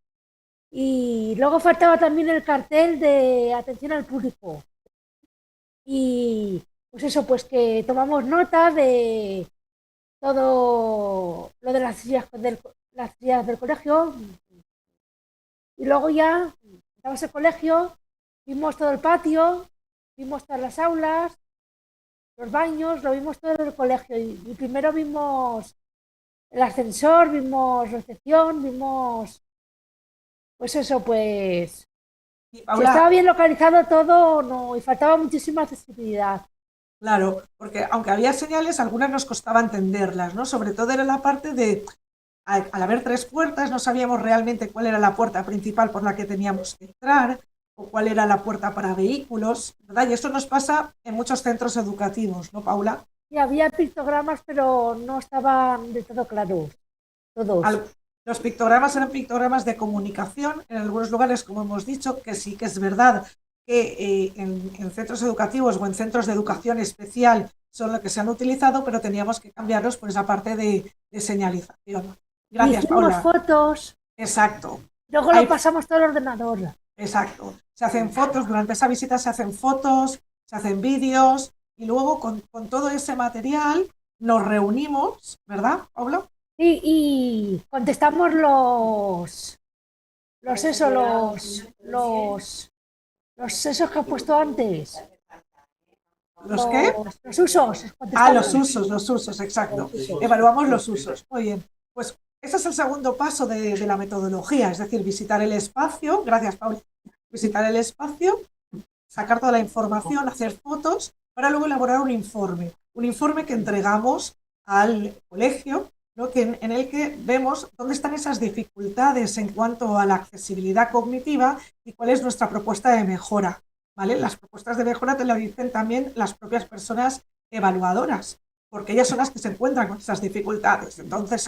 Y luego faltaba también el cartel de atención al público. Y pues eso, pues que tomamos nota de todo lo de las sillas del colegio. Y luego ya entramos al colegio, vimos todo el patio, vimos todas las aulas, los baños, lo vimos todo en el colegio. Y primero vimos el ascensor, vimos recepción, vimos, pues eso, pues Y si Paula, estaba bien localizado todo, no, y faltaba muchísima accesibilidad. claro, porque aunque había señales, algunas nos costaba entenderlas, ¿no? Sobre todo era la parte de, al haber tres puertas, no sabíamos realmente cuál era la puerta principal por la que teníamos que entrar o cuál era la puerta para vehículos, ¿verdad? Y eso nos pasa en muchos centros educativos, ¿no, Paula? Y había pictogramas, pero no estaban de todo claros, todos. Los pictogramas eran pictogramas de comunicación, en algunos lugares, como hemos dicho, que sí que es verdad que en centros educativos o en centros de educación especial son los que se han utilizado, pero teníamos que cambiarlos por esa parte de señalización. Gracias, Hicimos Paula. fotos, Exacto. luego Hay- lo pasamos todo al ordenador. Exacto. Se hacen fotos, durante esa visita se hacen fotos, se hacen vídeos y luego con todo ese material nos reunimos, ¿verdad, Paula? Y contestamos los esos que he puesto antes. ¿Los qué? Los usos. Ah, Contestamos. los usos, exacto. Evaluamos los usos. Muy bien. Pues ese es el segundo paso de la metodología, es decir, visitar el espacio. Gracias, Paula. Visitar el espacio, sacar toda la información, hacer fotos, para luego elaborar un informe que entregamos al colegio, ¿no? En el que vemos dónde están esas dificultades en cuanto a la accesibilidad cognitiva y cuál es nuestra propuesta de mejora, ¿vale? Las propuestas de mejora te lo dicen también las propias personas evaluadoras, porque ellas son las que se encuentran con esas dificultades. Entonces,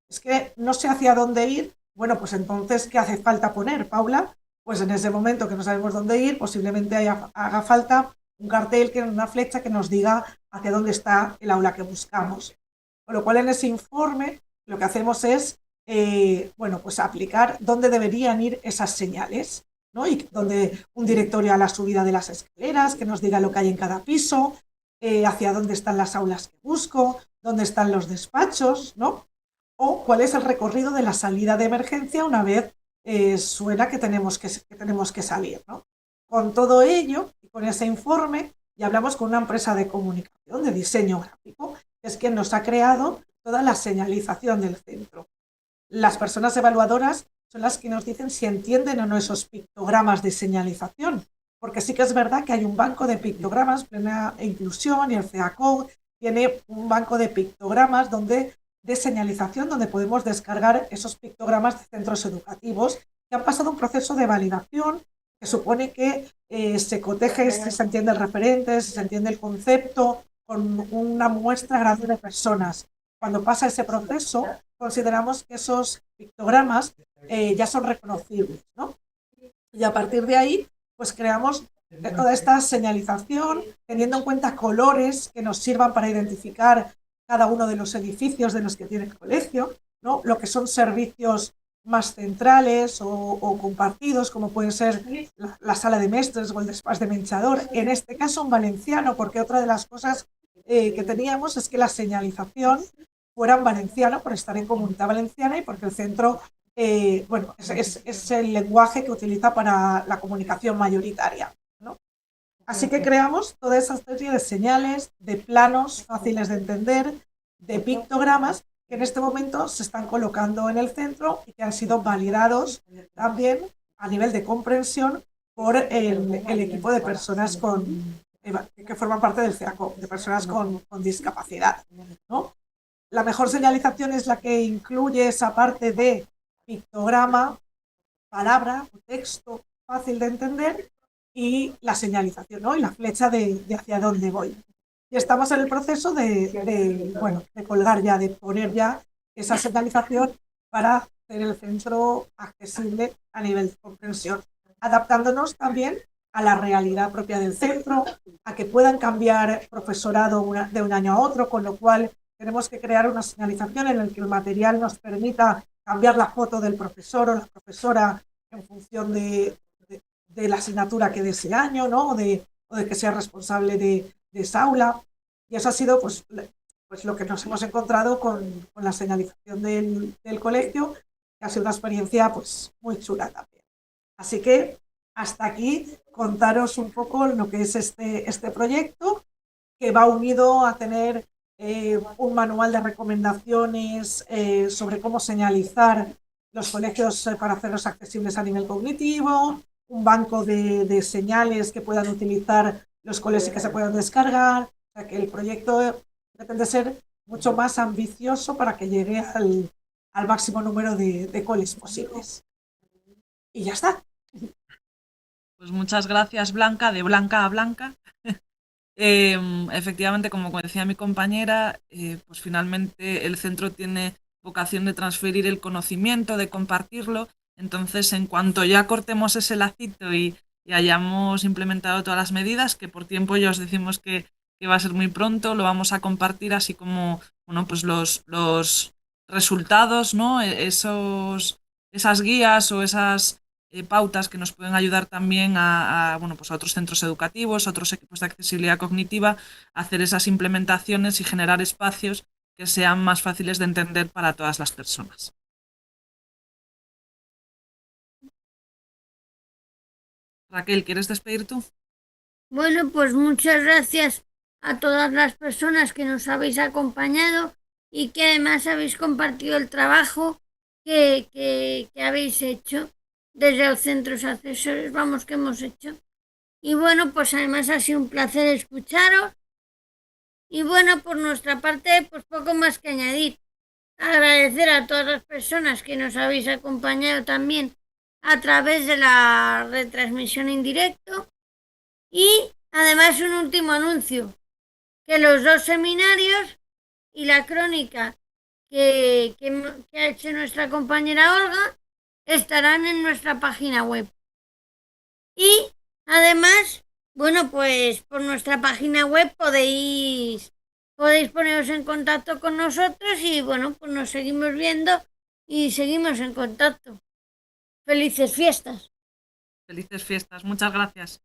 es que no sé hacia dónde ir, bueno, pues entonces, ¿qué hace falta poner, Paula? Pues en ese momento que no sabemos dónde ir, posiblemente haga falta un cartel, una flecha que nos diga hacia dónde está el aula que buscamos. Con lo cual, en ese informe lo que hacemos es, bueno, pues aplicar dónde deberían ir esas señales, ¿no? Y donde un directorio a la subida de las escaleras, que nos diga lo que hay en cada piso, hacia dónde están las aulas que busco, dónde están los despachos, ¿no? O cuál es el recorrido de la salida de emergencia una vez suena que tenemos que salir, ¿no? Con todo ello y con ese informe, ya hablamos con una empresa de comunicación, de diseño gráfico, que es quien nos ha creado toda la señalización del centro. Las personas evaluadoras son las que nos dicen si entienden o no esos pictogramas de señalización, porque sí que es verdad que hay un banco de pictogramas, Plena Inclusión y el CEACODE tiene un banco de pictogramas de señalización donde podemos descargar esos pictogramas de centros educativos que han pasado un proceso de validación que supone que se coteje si se entiende el referente, si se entiende el concepto, con una muestra grande de personas. Cuando pasa ese proceso, consideramos que esos pictogramas ya son reconocibles, ¿no? Y a partir de ahí, pues creamos toda esta señalización, teniendo en cuenta colores que nos sirvan para identificar cada uno de los edificios de los que tiene el colegio, ¿no? Lo que son servicios más centrales o compartidos, como pueden ser la sala de mestres o el despacho de menjador, en este caso en valenciano, porque otra de las cosas que teníamos es que la señalización fuera en valenciano por estar en Comunidad Valenciana y porque el centro, bueno, es el lenguaje que utiliza para la comunicación mayoritaria, ¿no? Así que creamos toda esa serie de señales, de planos fáciles de entender, de pictogramas que en este momento se están colocando en el centro y que han sido validados también a nivel de comprensión por el equipo de personas que forman parte del CEACO, de personas con discapacidad, ¿no? La mejor señalización es la que incluye esa parte de pictograma, palabra o texto fácil de entender y la señalización, ¿no? Y la flecha de hacia dónde voy. Y estamos en el proceso de colgar ya, de poner ya esa señalización para hacer el centro accesible a nivel de comprensión, adaptándonos también a la realidad propia del centro, a que puedan cambiar profesorado de un año a otro, con lo cual tenemos que crear una señalización en la que el material nos permita cambiar la foto del profesor o la profesora en función de la asignatura que de ese año, ¿no? O de que sea responsable de esa aula. Y eso ha sido, pues, pues lo que nos hemos encontrado con la señalización del colegio, que ha sido una experiencia pues muy chula también. Así que hasta aquí contaros un poco lo que es este proyecto, que va unido a tener un manual de recomendaciones sobre cómo señalizar los colegios para hacerlos accesibles a nivel cognitivo, un banco de señales que puedan utilizar los coles y que se puedan descargar. O sea que el proyecto pretende ser mucho más ambicioso para que llegue al máximo número de coles posibles. Y ya está. Pues muchas gracias, Blanca, de Blanca a Blanca. Efectivamente, como decía mi compañera, pues finalmente el centro tiene vocación de transferir el conocimiento, de compartirlo. Entonces, en cuanto ya cortemos ese lacito y hayamos implementado todas las medidas, que por tiempo ya os decimos que va a ser muy pronto, lo vamos a compartir, así como bueno, pues los resultados, ¿no? Esas guías o esas pautas que nos pueden ayudar también bueno, pues a otros centros educativos, otros equipos de accesibilidad cognitiva, a hacer esas implementaciones y generar espacios que sean más fáciles de entender para todas las personas. Raquel, ¿quieres despedir tú? Bueno, pues muchas gracias a todas las personas que nos habéis acompañado y que además habéis compartido el trabajo que habéis hecho desde los centros accesorios, vamos, que hemos hecho. Y bueno, pues además ha sido un placer escucharos. Y bueno, por nuestra parte, pues poco más que añadir. Agradecer a todas las personas que nos habéis acompañado también a través de la retransmisión en directo. Y además un último anuncio, que los 2 seminarios y la crónica que ha hecho nuestra compañera Olga estarán en nuestra página web. Y además, bueno, pues por nuestra página web podéis poneros en contacto con nosotros y bueno, pues nos seguimos viendo y seguimos en contacto. Felices fiestas. Felices fiestas. Muchas gracias.